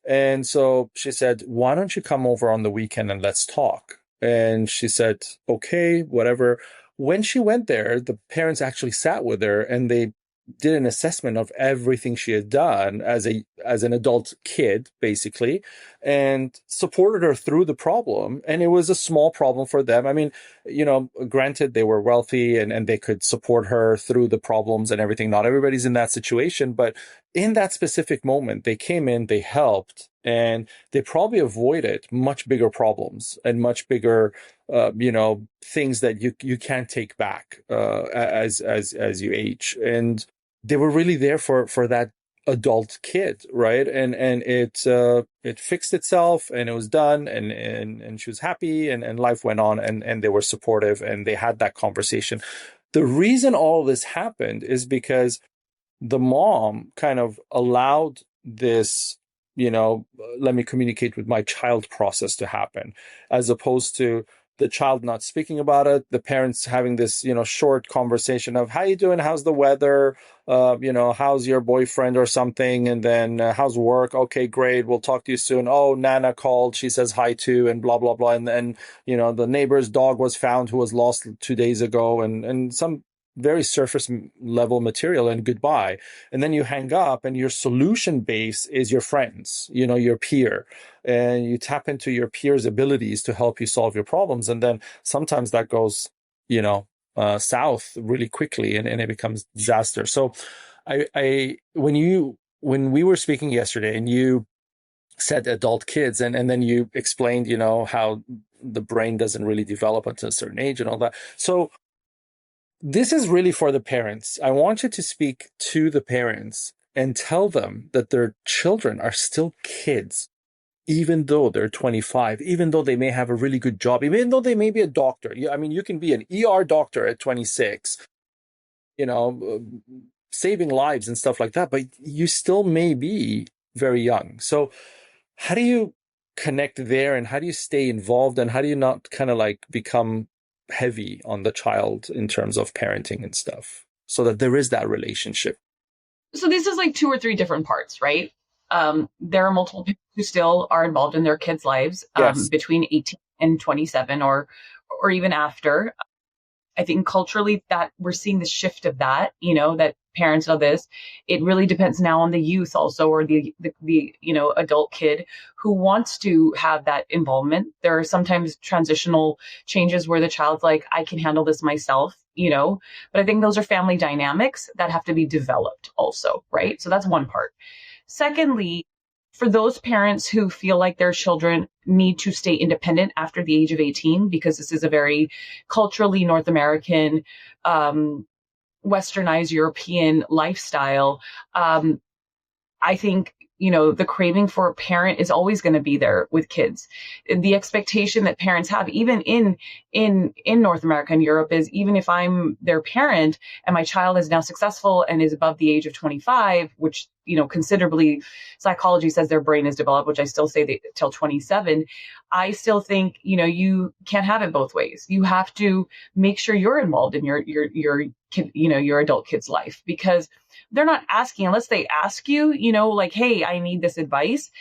And so she said, why don't you come over on the weekend and let's talk? And she said, okay, whatever. When she went there, the parents actually sat with her and they did an assessment of everything she had done as an adult kid, basically, and supported her through the problem. And it was a small problem for them. I mean, granted, they were wealthy and they could support her through the problems and everything. Not everybody's in that situation, but in that specific moment, they came in, they helped, and they probably avoided much bigger problems and much bigger, things that you can't take back as you age. And they were really there for that adult kid, right? And it fixed itself, and it was done, and she was happy, and life went on, and they were supportive, and they had that conversation. The reason all this happened is because the mom kind of allowed this, let me communicate with my child process to happen, as opposed to the child not speaking about it, the parents having this, short conversation of, how you doing? How's the weather? How's your boyfriend or something? And then how's work? Okay, great. We'll talk to you soon. Oh, Nana called. She says hi too, and blah, blah, blah. And then, the neighbor's dog was found who was lost 2 days ago, and some very surface level material, and goodbye. And then you hang up, and your solution base is your friends, your peer, and you tap into your peer's abilities to help you solve your problems. And then sometimes that goes, south really quickly, and it becomes disaster. So when we were speaking yesterday and you said adult kids, and then you explained, how the brain doesn't really develop until a certain age and all that. So this is really for the parents. I want you to speak to the parents and tell them that their children are still kids, even though they're 25, even though they may have a really good job, even though they may be a doctor. I mean, you can be an ER doctor at 26, saving lives and stuff like that, but you still may be very young. So how do you connect there, and how do you stay involved, and how do you not kind of like become heavy on the child in terms of parenting and stuff, so that there is that relationship? So this is like 2 or 3 different parts, right? There are multiple people who still are involved in their kids' lives, Yes. between 18 and 27, or even after. I think culturally that we're seeing the shift of that, that parents know this. It really depends now on the youth also, or the adult kid who wants to have that involvement. There are sometimes transitional changes where the child's like, I can handle this myself, but I think those are family dynamics that have to be developed also, right? So that's one part. Secondly, for those parents who feel like their children need to stay independent after the age of 18, because this is a very culturally North American, westernized European lifestyle, I think, the craving for a parent is always going to be there with kids. The expectation that parents have, even in North America and Europe, is even if I'm their parent and my child is now successful and is above the age of 25, which, considerably psychology says their brain is developed, which I still say till 27. I still think, you can't have it both ways. You have to make sure you're involved in your kid, your adult kid's life, because they're not asking unless they ask you, like, hey, I need this advice.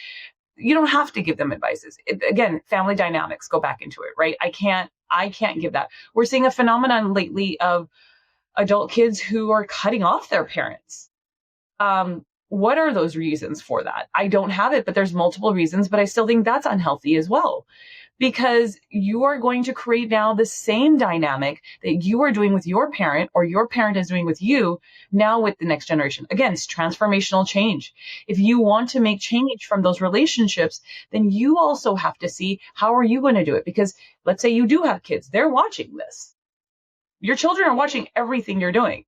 You don't have to give them advices. Again, family dynamics go back into it, right? I can't give that. We're seeing a phenomenon lately of adult kids who are cutting off their parents. What are those reasons for that? I don't have it, but there's multiple reasons, but I still think that's unhealthy as well. because you are going to create now the same dynamic that you are doing with your parent or your parent is doing with you now with the next generation. Again, it's transformational change. If you want to make change from those relationships, then you also have to see how are you going to do it? Because let's say you do have kids, they're watching this. Your children are watching everything you're doing.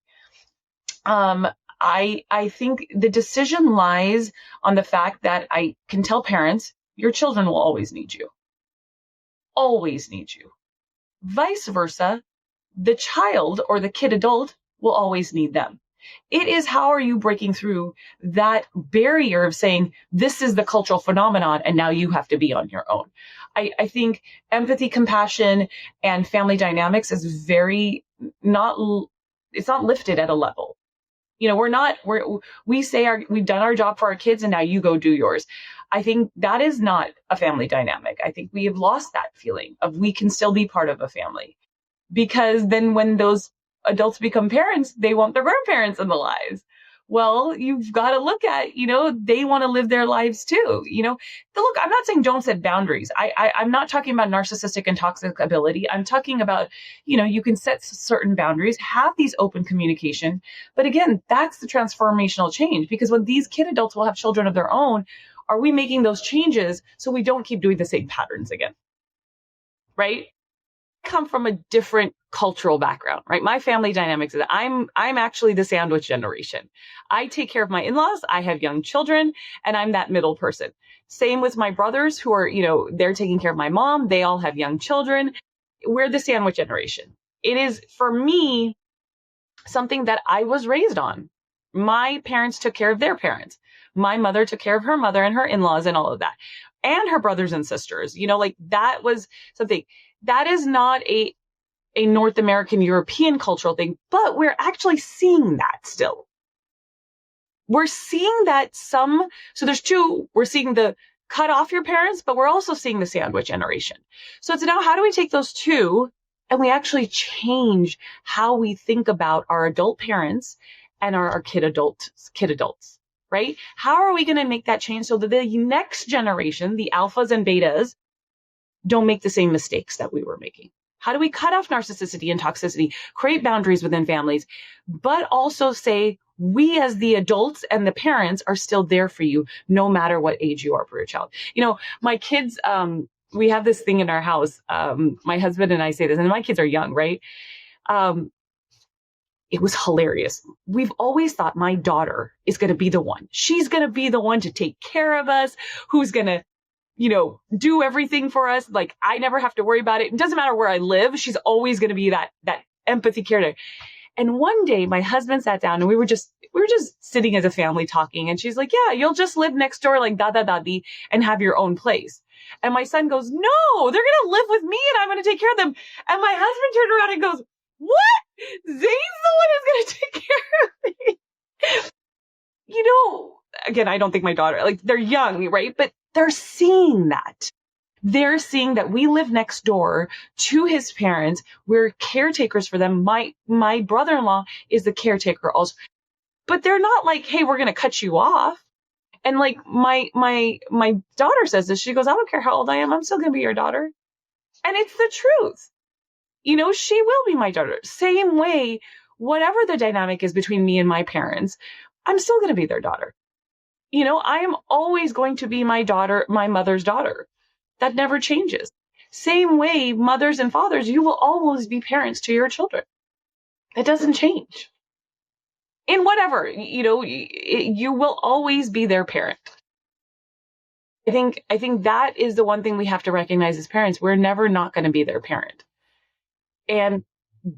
I think the decision lies on the fact that I can tell parents, your children will always need you. Always need you. Vice versa, the child or the kid adult will always need them. It is how are you breaking through that barrier of saying, this is the cultural phenomenon and now you have to be on your own. I think empathy, compassion, and family dynamics is it's not lifted at a level. You know, we say we've done our job for our kids and now you go do yours. I think that is not a family dynamic. I think we have lost that feeling of we can still be part of a family, because then when those adults become parents, they want their grandparents in the lives. Well, you've got to look at, they want to live their lives too. Look, I'm not saying don't set boundaries. I'm not talking about narcissistic and toxic ability. I'm talking about, you can set certain boundaries, have these open communication. But again, that's the transformational change, because when these kid adults will have children of their own, are we making those changes so we don't keep doing the same patterns again? Right? Come from a different cultural background, right? My family dynamics is I'm actually the sandwich generation. I take care of my in-laws. I have young children, and I'm that middle person. Same with my brothers who are, they're taking care of my mom. They all have young children. We're the sandwich generation. It is, for me, something that I was raised on. My parents took care of their parents. My mother took care of her mother and her in-laws and all of that, and her brothers and sisters. That was something. That is not a North American, European cultural thing, but we're actually seeing that still. We're seeing that so there's two, we're seeing the cut off your parents, but we're also seeing the sandwich generation. So it's now, how do we take those two and we actually change how we think about our adult parents and our kid adults, right? How are we going to make that change so that the next generation, the alphas and betas, don't make the same mistakes that we were making? How do we cut off narcissicity and toxicity, create boundaries within families, but also say we as the adults and the parents are still there for you no matter what age you are for your child? My kids, we have this thing in our house. My husband and I say this, and my kids are young, right? It was hilarious. We've always thought my daughter is going to be the one. She's going to be the one to take care of us, who's going to do everything for us. Like, I never have to worry about it. It doesn't matter where I live. She's always going to be that empathy caretaker. And one day my husband sat down and we were just sitting as a family talking. And she's like, yeah, you'll just live next door, like da-da-da-dee, and have your own place. And my son goes, no, they're going to live with me and I'm going to take care of them. And my husband turned around and goes, what? Zane's the one who's going to take care of me. Again, I don't think my daughter, they're young, right? But they're seeing that. They're seeing that we live next door to his parents. We're caretakers for them. My brother-in-law is the caretaker also. But they're not like, hey, we're going to cut you off. And my daughter says this. She goes, I don't care how old I am. I'm still going to be your daughter. And it's the truth. She will be my daughter. Same way, whatever the dynamic is between me and my parents, I'm still going to be their daughter. I am always going to be my mother's daughter. That never changes. Same way, mothers and fathers, you will always be parents to your children. It doesn't change. In whatever, you will always be their parent. I think that is the one thing we have to recognize as parents. We're never not going to be their parent. And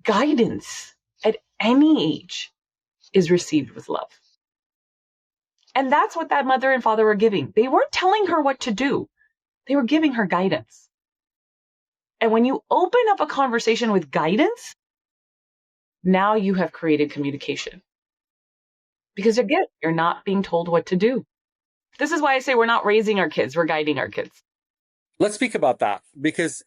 guidance at any age is received with love. And that's what that mother and father were giving. They weren't telling her what to do. They were giving her guidance. And when you open up a conversation with guidance, now you have created communication. Because again, you're not being told what to do. This is why I say we're not raising our kids, we're guiding our kids. Let's speak about that because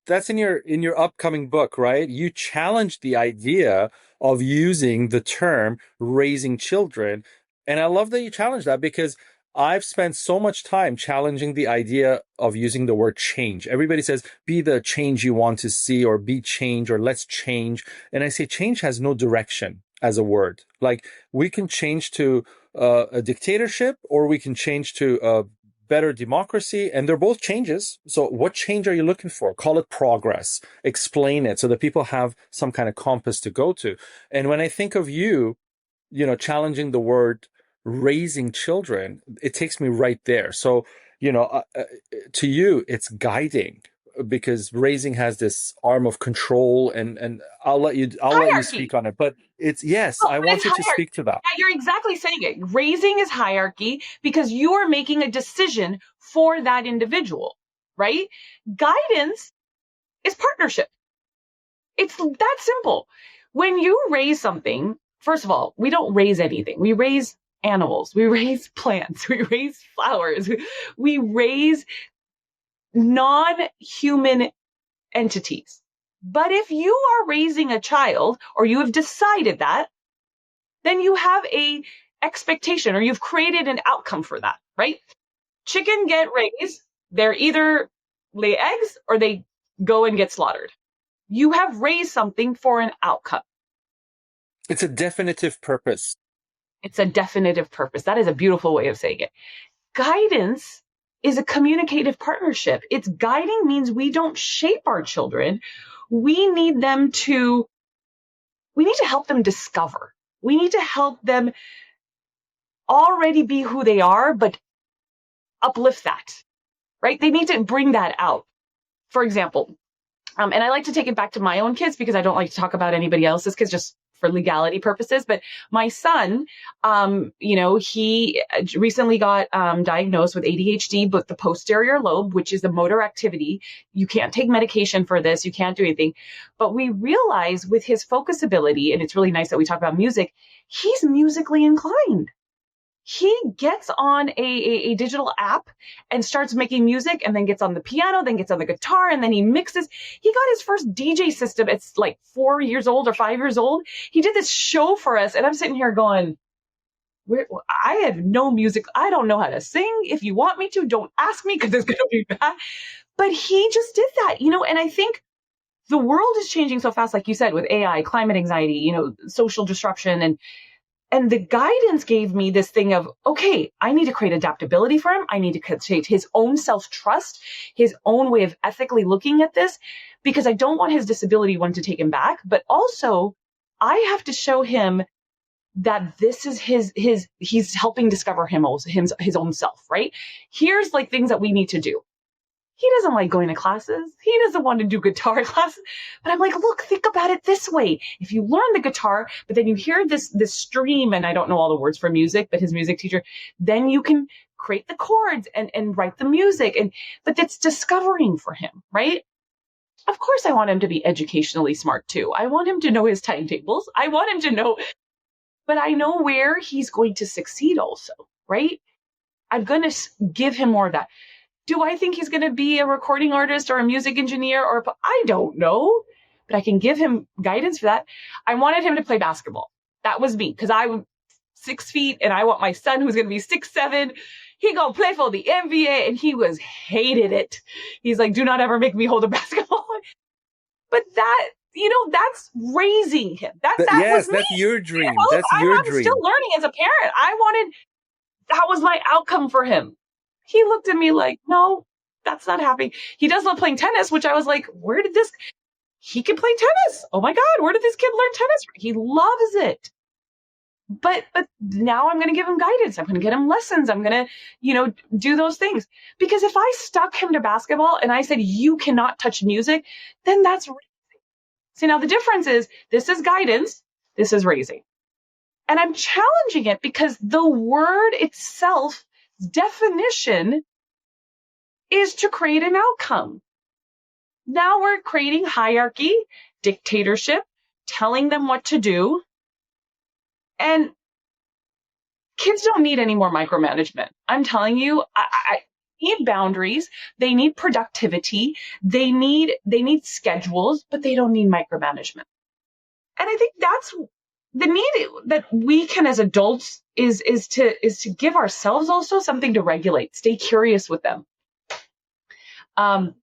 that's in your upcoming book, right? You challenged the idea of using the term raising children. And I love that you challenged that because I've spent so much time challenging the idea of using the word change. Everybody says, be the change you want to see, or be change, or let's change. And I say change has no direction as a word. Like, we can change to a dictatorship, or we can change to a better democracy, and they're both changes. So what change are you looking for? Call it progress, explain it so that people have some kind of compass to go to. And when I think of you, challenging the word raising children, it takes me right there. So, to you, it's guiding, because raising has this arm of control, and I'll let you speak on it. But it's, yes, I want you to speak to that. Yeah, you're exactly saying it. Raising is hierarchy because you are making a decision for that individual, right? Guidance is partnership. It's that simple. When you raise something, first of all, we don't raise anything. We raise animals. We raise plants. We raise flowers. We raise non-human entities. But if you are raising a child, or you have decided that, then you have a expectation, or you've created an outcome for that, right? Chicken get raised. They're either lay eggs or they go and get slaughtered. You have raised something for an outcome. It's a definitive purpose. It's a definitive purpose. That is a beautiful way of saying it. Guidance is a communicative partnership. It's guiding means we don't shape our children. We need to help them discover. We need to help them already be who they are, but uplift that, right? They need to bring that out. For example, and I like to take it back to my own kids because I don't like to talk about anybody else's kids just for legality purposes. But my son, he recently got diagnosed with ADHD, but the posterior lobe, which is the motor activity. You can't take medication for this. You can't do anything. But we realize with his focus ability, and it's really nice that we talk about music, he's musically inclined. He gets on a digital app and starts making music, and then gets on the piano, then gets on the guitar, and then he mixes. He got his first DJ system. It's like 4 years old or 5 years old. He did this show for us, and I'm sitting here going, I have no music. I don't know how to sing. If you want me to, don't ask me because it's going to be bad. But he just did that, and I think the world is changing so fast, like you said, with AI, climate anxiety, social disruption, and the guidance gave me this thing of, okay, I need to create adaptability for him. I need to create his own self-trust, his own way of ethically looking at this, because I don't want his disability to take him back. But also, I have to show him that this is he's helping discover his own self, right? Here's like things that we need to do. He doesn't like going to classes. He doesn't want to do guitar classes. But I'm like, look, think about it this way. If you learn the guitar, but then you hear this stream, and I don't know all the words for music, but his music teacher, then you can create the chords and write the music. But that's discovering for him, right? Of course, I want him to be educationally smart too. I want him to know his timetables. I want him to know, but I know where he's going to succeed also, right? I'm going to give him more of that. Do I think he's going to be a recording artist or a music engineer? I don't know, but I can give him guidance for that. I wanted him to play basketball. That was me, because I'm 6 feet, and I want my son, who's going to be 6'7". He going to play for the NBA, and he hated it. He's like, do not ever make me hold a basketball. But that, that's raising him. That yes, was me. That's your dream. That's your dream. I'm still learning as a parent. That was my outcome for him. He looked at me like, no, that's not happening. He does love playing tennis, which I was like, he can play tennis. Oh my God, where did this kid learn tennis? He loves it. But now I'm going to give him guidance. I'm going to get him lessons. I'm going to, do those things. Because if I stuck him to basketball and I said, you cannot touch music, then that's raising. See, now the difference is, this is guidance. This is raising. And I'm challenging it because the word itself, definition, is to create an outcome. Now we're creating hierarchy, dictatorship, telling them what to do. And kids don't need any more micromanagement. I'm telling you, I need boundaries. They need productivity. They need schedules, but they don't need micromanagement. And I think that's the need that we can as adults is to give ourselves also something to regulate, stay curious with them. And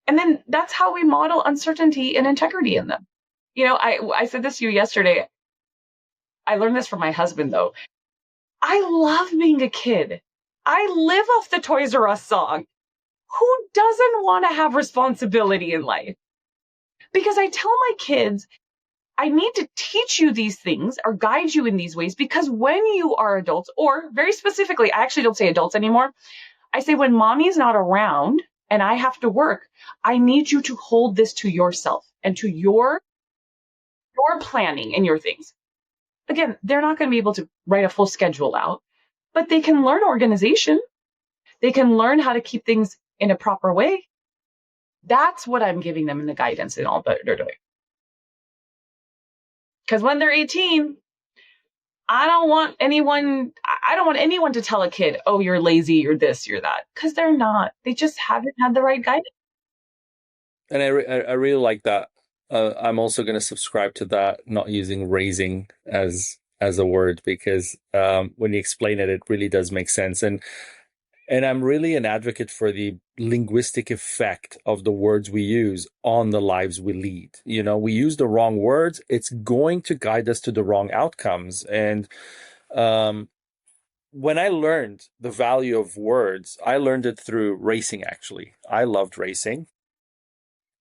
then that's how we model uncertainty and integrity in them. I said this to you yesterday. I learned this from my husband, though. I love being a kid. I live off the Toys R Us song. Who doesn't want to have responsibility in life? Because I tell my kids, I need to teach you these things or guide you in these ways, because when you are adults, or very specifically, I actually don't say adults anymore. I say when mommy's not around and I have to work, I need you to hold this to yourself and to your planning and your things. Again, they're not going to be able to write a full schedule out, but they can learn organization. They can learn how to keep things in a proper way. That's what I'm giving them in the guidance and all that they're doing. Because when they're 18, I don't want anyone to tell a kid, oh, you're lazy, you're this, you're that. Because they're not. They just haven't had the right guidance. And I really like that. I'm also going to subscribe to that, not using raising as a word, because when you explain it, it really does make sense. And I'm really an advocate for the linguistic effect of the words we use on the lives we lead. We use the wrong words, it's going to guide us to the wrong outcomes. And when I learned the value of words, I learned it through racing, actually. I loved racing.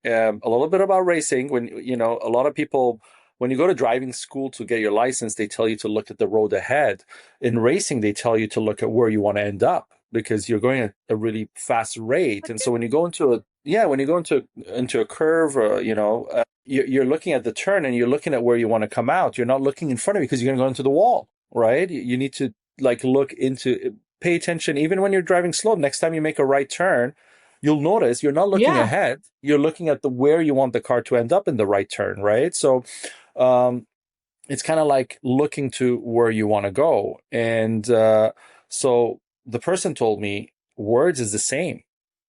A little bit about racing. When, a lot of people, when you go to driving school to get your license, they tell you to look at the road ahead. In racing, they tell you to look at where you want to end up, because you're going at a really fast rate. And so when you go into a curve, you're looking at the turn and you're looking at where you want to come out. You're not looking in front of you because you're going to go into the wall, right? You need to pay attention. Even when you're driving slow, next time you make a right turn, you'll notice you're not looking ahead. You're looking at where you want the car to end up in the right turn, right? So it's kind of like looking to where you want to go. And so the person told me words is the same.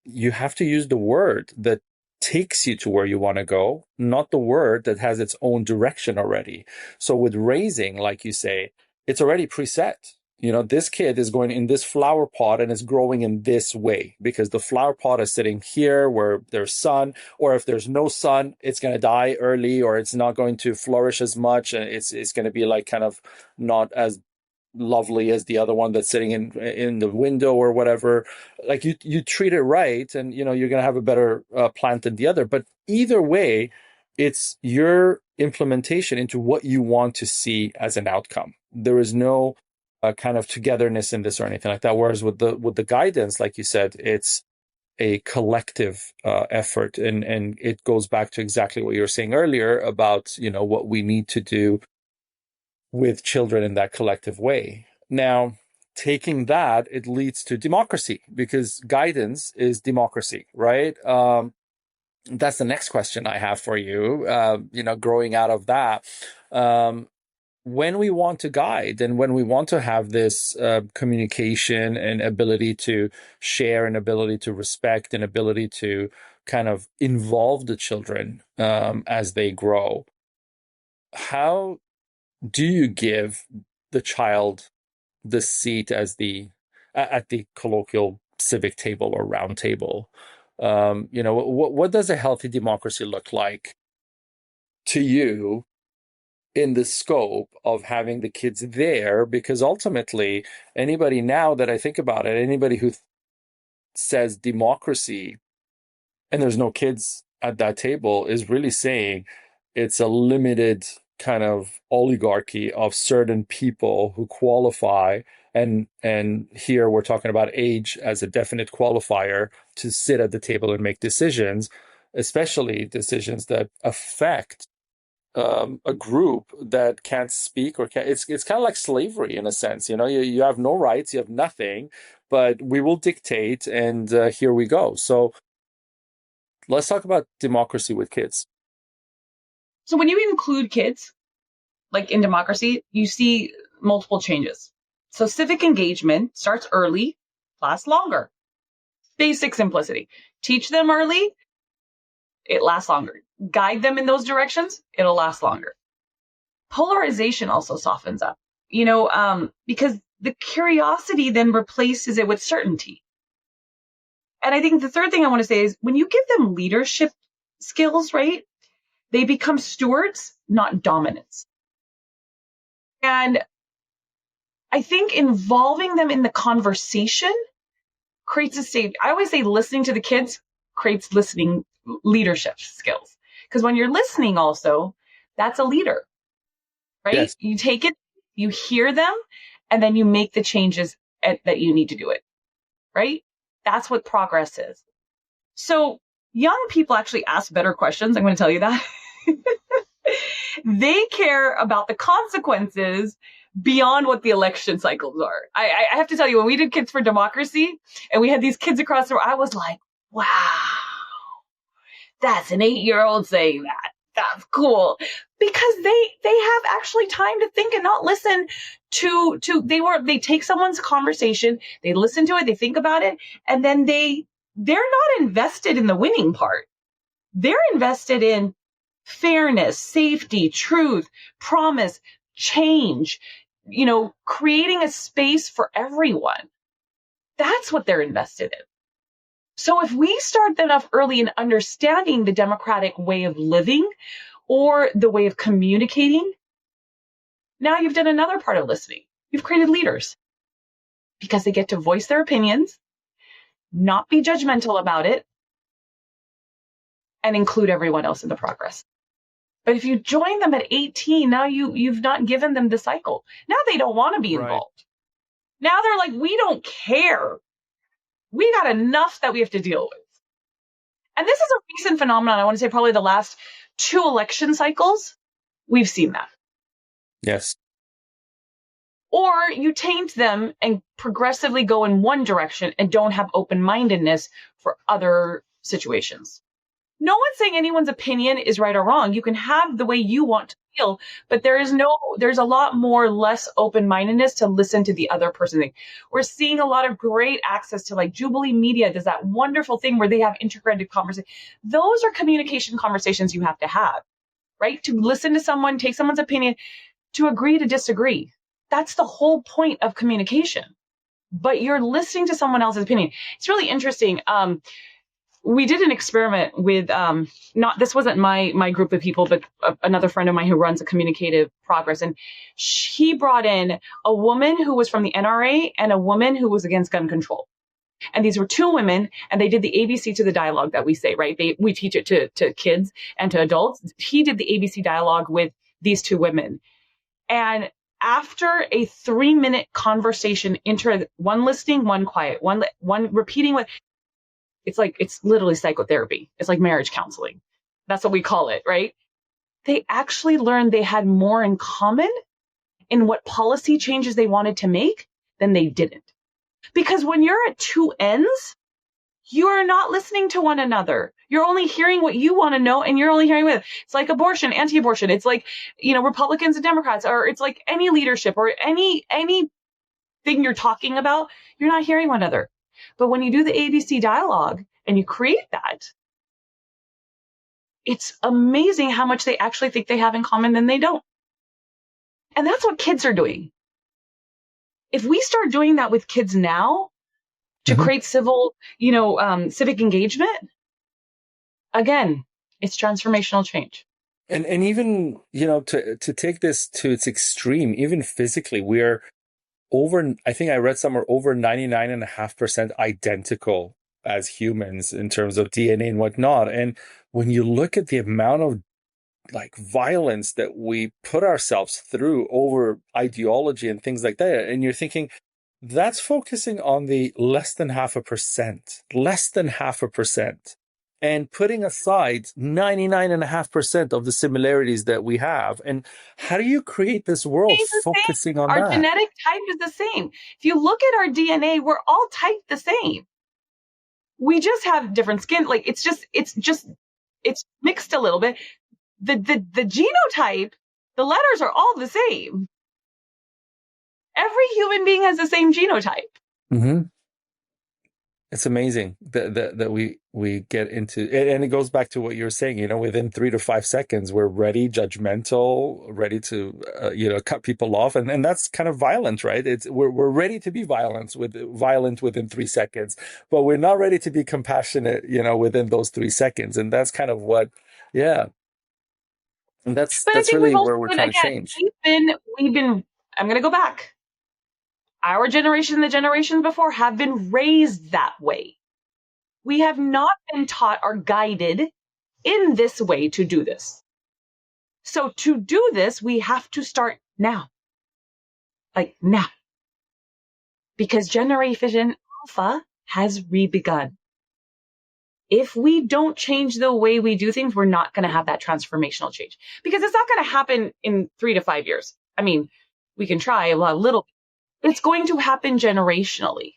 You have to use the word that takes you to where you want to go, not the word that has its own direction already. So with raising, like you say, it's already preset. This kid is going in this flower pot and is growing in this way because the flower pot is sitting here where there's sun, or if there's no sun, it's going to die early, or it's not going to flourish as much. And it's going to be like kind of not as lovely as the other one that's sitting in the window or whatever. Like you treat it right, and you're going to have a better plant than the other. But either way, it's your implementation into what you want to see as an outcome. There is no kind of togetherness in this or anything like that. Whereas with the guidance, like you said, it's a collective effort, and it goes back to exactly what you were saying earlier about what we need to do with children in that collective way. Now, taking that, it leads to democracy, because guidance is democracy, right? That's the next question I have for you. Growing out of that, when we want to guide and when we want to have this communication and ability to share and ability to respect and ability to kind of involve the children as they grow, how do you give the child the seat as at the colloquial civic table or round table? What does a healthy democracy look like to you in the scope of having the kids there? Because ultimately, anybody now that I think about it, anybody who says democracy and there's no kids at that table is really saying it's a limited kind of oligarchy of certain people who qualify. And here we're talking about age as a definite qualifier to sit at the table and make decisions, especially decisions that affect a group that can't speak or can't. It's kind of like slavery in a sense. You have no rights, you have nothing, but we will dictate, and here we go. So let's talk about democracy with kids. So when you include kids, like in democracy, you see multiple changes. So civic engagement starts early, lasts longer. Basic simplicity. Teach them early, it lasts longer. Guide them in those directions, it'll last longer. Polarization also softens up, because the curiosity then replaces it with certainty. And I think the third thing I want to say is when you give them leadership skills, right, they become stewards, not dominants. And I think involving them in the conversation creates a safe. I always say listening to the kids creates listening leadership skills. Because when you're listening also, that's a leader, right? Yes. You take it, you hear them, and then you make the changes that you need to do it, right? That's what progress is. So young people actually ask better questions. I'm going to tell you that. They care about the consequences beyond what the election cycles are. I have to tell you, when we did Kids for Democracy and we had these kids across the room, I was like, wow, that's an 8-year-old saying that. That's cool. Because they have actually time to think and not listen to they take someone's conversation, they listen to it, they think about it, and then they're not invested in the winning part. They're invested in fairness, safety, truth, promise, change, creating a space for everyone. That's what they're invested in. So if we start them off early in understanding the democratic way of living or the way of communicating, now you've done another part of listening. You've created leaders because they get to voice their opinions, not be judgmental about it, and include everyone else in the progress. But if you join them at 18, now you've not given them the cycle. Now they don't want to be involved. Now they're like, we don't care. We got enough that we have to deal with. And this is a recent phenomenon. I want to say probably the last 2 election cycles, we've seen that. Yes. Or you taint them and progressively go in one direction and don't have open-mindedness for other situations. No one's saying anyone's opinion is right or wrong. You can have the way you want to feel, but there's a lot more less open-mindedness to listen to the other person. We're seeing a lot of great access to, like, Jubilee Media does that wonderful thing where they have integrated conversation. Those are communication conversations you have to have, right? To listen to someone, take someone's opinion, to agree to disagree. That's the whole point of communication. But you're listening to someone else's opinion. It's really interesting. We did an experiment with, this wasn't my group of people, but another friend of mine who runs a communicative progress. And he brought in a woman who was from the NRA and a woman who was against gun control. And these were 2 women, and they did the ABC to the dialogue that we say, right? We teach it to kids and to adults. He did the ABC dialogue with these 2 women. And after a 3-minute conversation, one listening, one quiet, one repeating what, it's literally psychotherapy. It's like marriage counseling. That's what we call it, right? They actually learned they had more in common in what policy changes they wanted to make than they didn't. Because when you're at 2 ends, you are not listening to one another. You're only hearing what you want to know, and you're only hearing it's like abortion, anti-abortion. It's like, Republicans and Democrats, or it's like any leadership or anything you're talking about, you're not hearing one another. But when you do the ABC dialogue and you create that, it's amazing how much they actually think they have in common than they don't. And that's what kids are doing. If we start doing that with kids now to create civic engagement, again, it's transformational change. And even, to take this to its extreme, even physically, we're I think I read somewhere over 99.5% identical as humans in terms of DNA and whatnot. And when you look at the amount of violence that we put ourselves through over ideology and things like that, and you're thinking that's focusing on the less than 0.5%, and putting aside 99.5% of the similarities that we have. And how do you create this world focusing on that? Our genetic type is the same. If you look at our DNA, we're all typed the same. We just have different skin. It's mixed a little bit. The genotype, the letters are all the same. Every human being has the same genotype. Mm-hmm. It's amazing that we get into it, and it goes back to what you were saying. Within 3 to 5 seconds, we're ready, judgmental, ready to cut people off, and that's kind of violent, right? We're ready to be violent within 3 seconds, but we're not ready to be compassionate, within those 3 seconds, and that's kind of what, yeah, and that's But I that's think we've really also where we're been, trying to again, change. we've been, I'm going to go back. Our generation, the generations before, have been raised that way. We have not been taught or guided in this way to do this. So to do this, we have to start now. Like now. Because Generation Alpha has re-begun. If we don't change the way we do things, we're not going to have that transformational change. Because it's not going to happen in 3 to 5 years. I mean, we can try a little. It's going to happen generationally.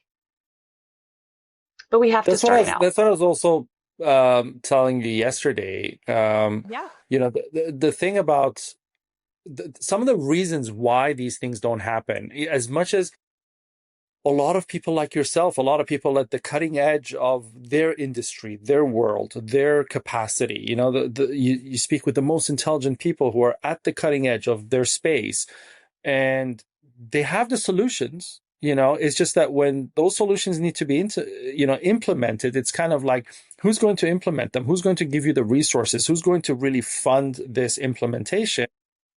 But we have to start now. That's what I was also telling you yesterday. Yeah. The thing about some of the reasons why these things don't happen, as much as a lot of people like yourself, a lot of people at the cutting edge of their industry, their world, their capacity, you speak with the most intelligent people who are at the cutting edge of their space, and they have the solutions. It's just that when those solutions need to be implemented, it's kind of like, who's going to implement them? Who's going to give you the resources? Who's going to really fund this implementation?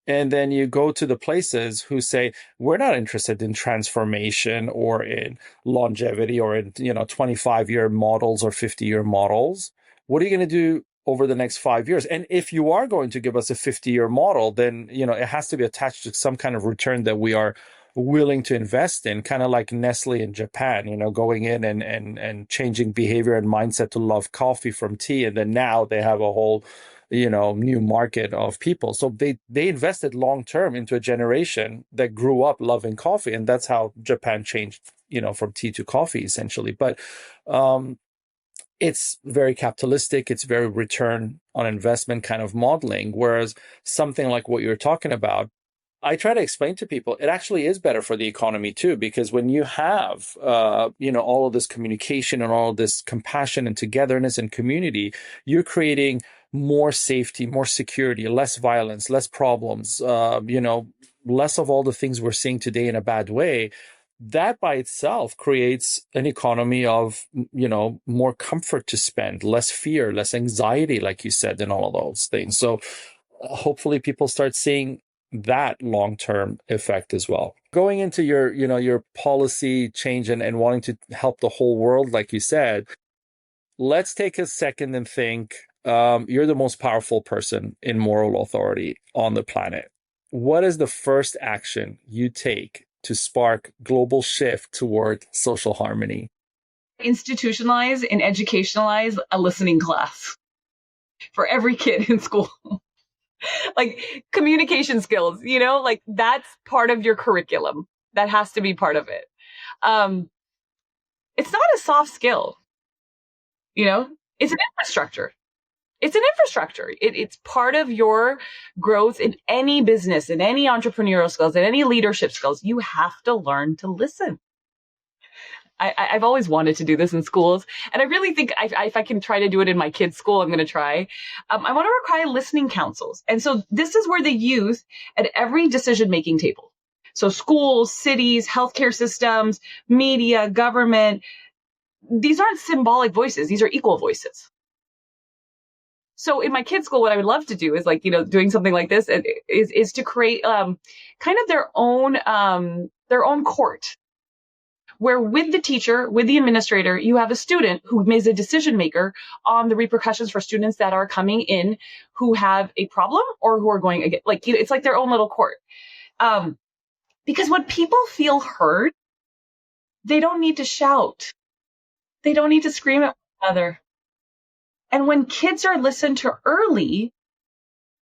And then you go to the places who say, we're not interested in transformation or in longevity or in, 25-year models or 50-year models. What are you going to do over the next 5 years? And if you are going to give us a 50-year model, then, it has to be attached to some kind of return that we are willing to invest in, kind of like Nestle in Japan, going in and changing behavior and mindset to love coffee from tea. And then now they have a whole, new market of people. So they invested long term into a generation that grew up loving coffee. And that's how Japan changed, from tea to coffee, essentially. But it's very capitalistic. It's very return on investment kind of modeling. Whereas something like what you're talking about, I try to explain to people, it actually is better for the economy too, because when you have, all of this communication and all of this compassion and togetherness and community, you're creating more safety, more security, less violence, less problems, less of all the things we're seeing today in a bad way. That by itself creates an economy of, more comfort to spend, less fear, less anxiety, like you said, and all of those things. So hopefully people start seeing that long-term effect as well. Going into your policy change and wanting to help the whole world, like you said, let's take a second and think, you're the most powerful person in moral authority on the planet. What is the first action you take to spark global shift toward social harmony? Institutionalize and educationalize a listening class for every kid in school. Like communication skills, like that's part of your curriculum. That has to be part of it. It's not a soft skill, it's an infrastructure. It's an infrastructure. It's part of your growth in any business, in any entrepreneurial skills, in any leadership skills. You have to learn to listen. I've always wanted to do this in schools. And I really think if I can try to do it in my kids' school, I'm going to try. I want to require listening councils. And so this is where the youth at every decision-making table. So schools, cities, healthcare systems, media, government, these aren't symbolic voices. These are equal voices. So in my kids' school, what I would love to do is doing something like this is to create kind of their own court, where with the teacher, with the administrator, you have a student who is a decision maker on the repercussions for students that are coming in who have a problem or who are going again. It's like their own little court. Because when people feel heard, they don't need to shout. They don't need to scream at one another. And when kids are listened to early,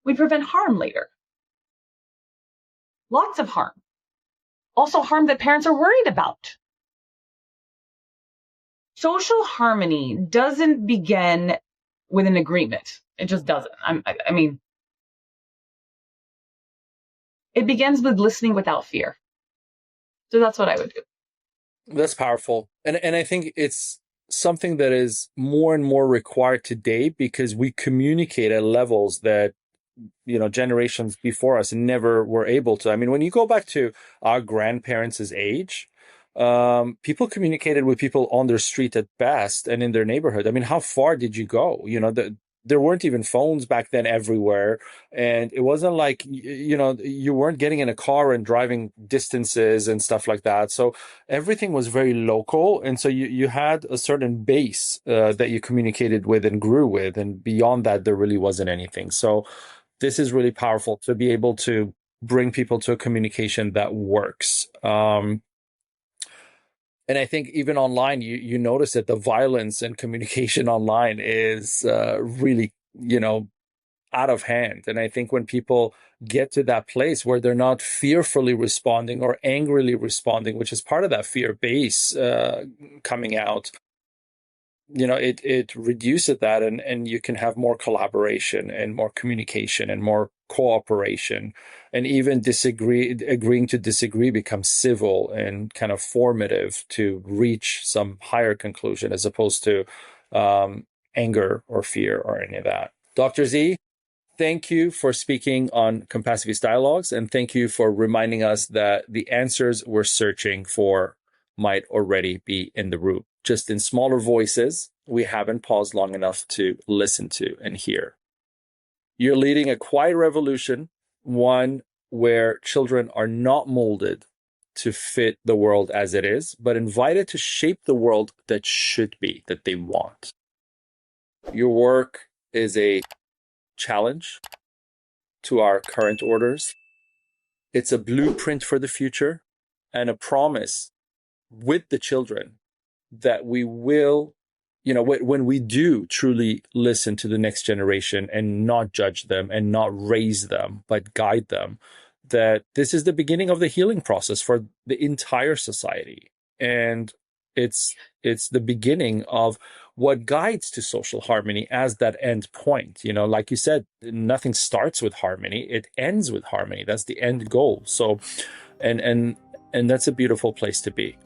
we prevent harm later. Lots of harm. Also harm that parents are worried about. Social harmony doesn't begin with an agreement. It just doesn't. I mean, it begins with listening without fear. So that's what I would do. That's powerful. And I think it's something that is more and more required today because we communicate at levels that generations before us never were able to. I mean, when you go back to our grandparents' age, people communicated with people on their street at best and in their neighborhood. I mean, how far did you go? There weren't even phones back then everywhere. And it wasn't like, you weren't getting in a car and driving distances and stuff like that. So everything was very local. And so you had a certain base that you communicated with and grew with. And beyond that, there really wasn't anything. So this is really powerful to be able to bring people to a communication that works. And I think even online, you notice that the violence and communication online is really, out of hand. And I think when people get to that place where they're not fearfully responding or angrily responding, which is part of that fear base coming out, it reduces that, and you can have more collaboration and more communication and more cooperation, and even agreeing to disagree becomes civil and kind of formative to reach some higher conclusion as opposed to anger or fear or any of that. Dr. Z, thank you for speaking on Compassiviste Dialogues, and thank you for reminding us that the answers we're searching for might already be in the room, just in smaller voices we haven't paused long enough to listen to and hear. You're leading a quiet revolution, one where children are not molded to fit the world as it is, but invited to shape the world that should be, that they want. Your work is a challenge to our current orders. It's a blueprint for the future and a promise with the children that we will, when we do truly listen to the next generation and not judge them and not raise them, but guide them, that this is the beginning of the healing process for the entire society. And it's the beginning of what guides to social harmony as that end point. Like you said, nothing starts with harmony, it ends with harmony. That's the end goal. So, and that's a beautiful place to be.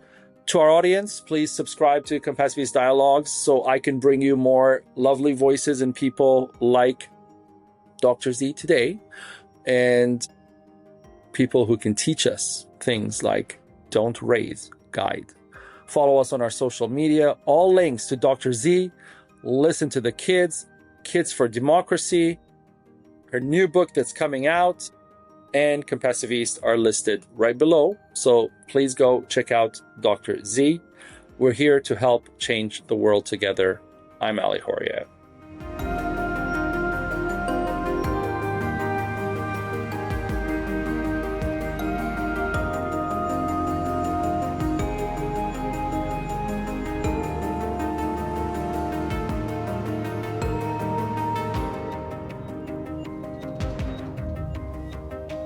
To our audience, please subscribe to Compassiviste Dialogues so I can bring you more lovely voices and people like Dr. Z today, and people who can teach us things like don't raise, guide. Follow us on our social media. All links to Dr. Z, listen to the kids for Democracy, her new book that's coming out, and Compassiviste are listed right below. So please go check out Dr. Z. We're here to help change the world together. I'm Ali Horia.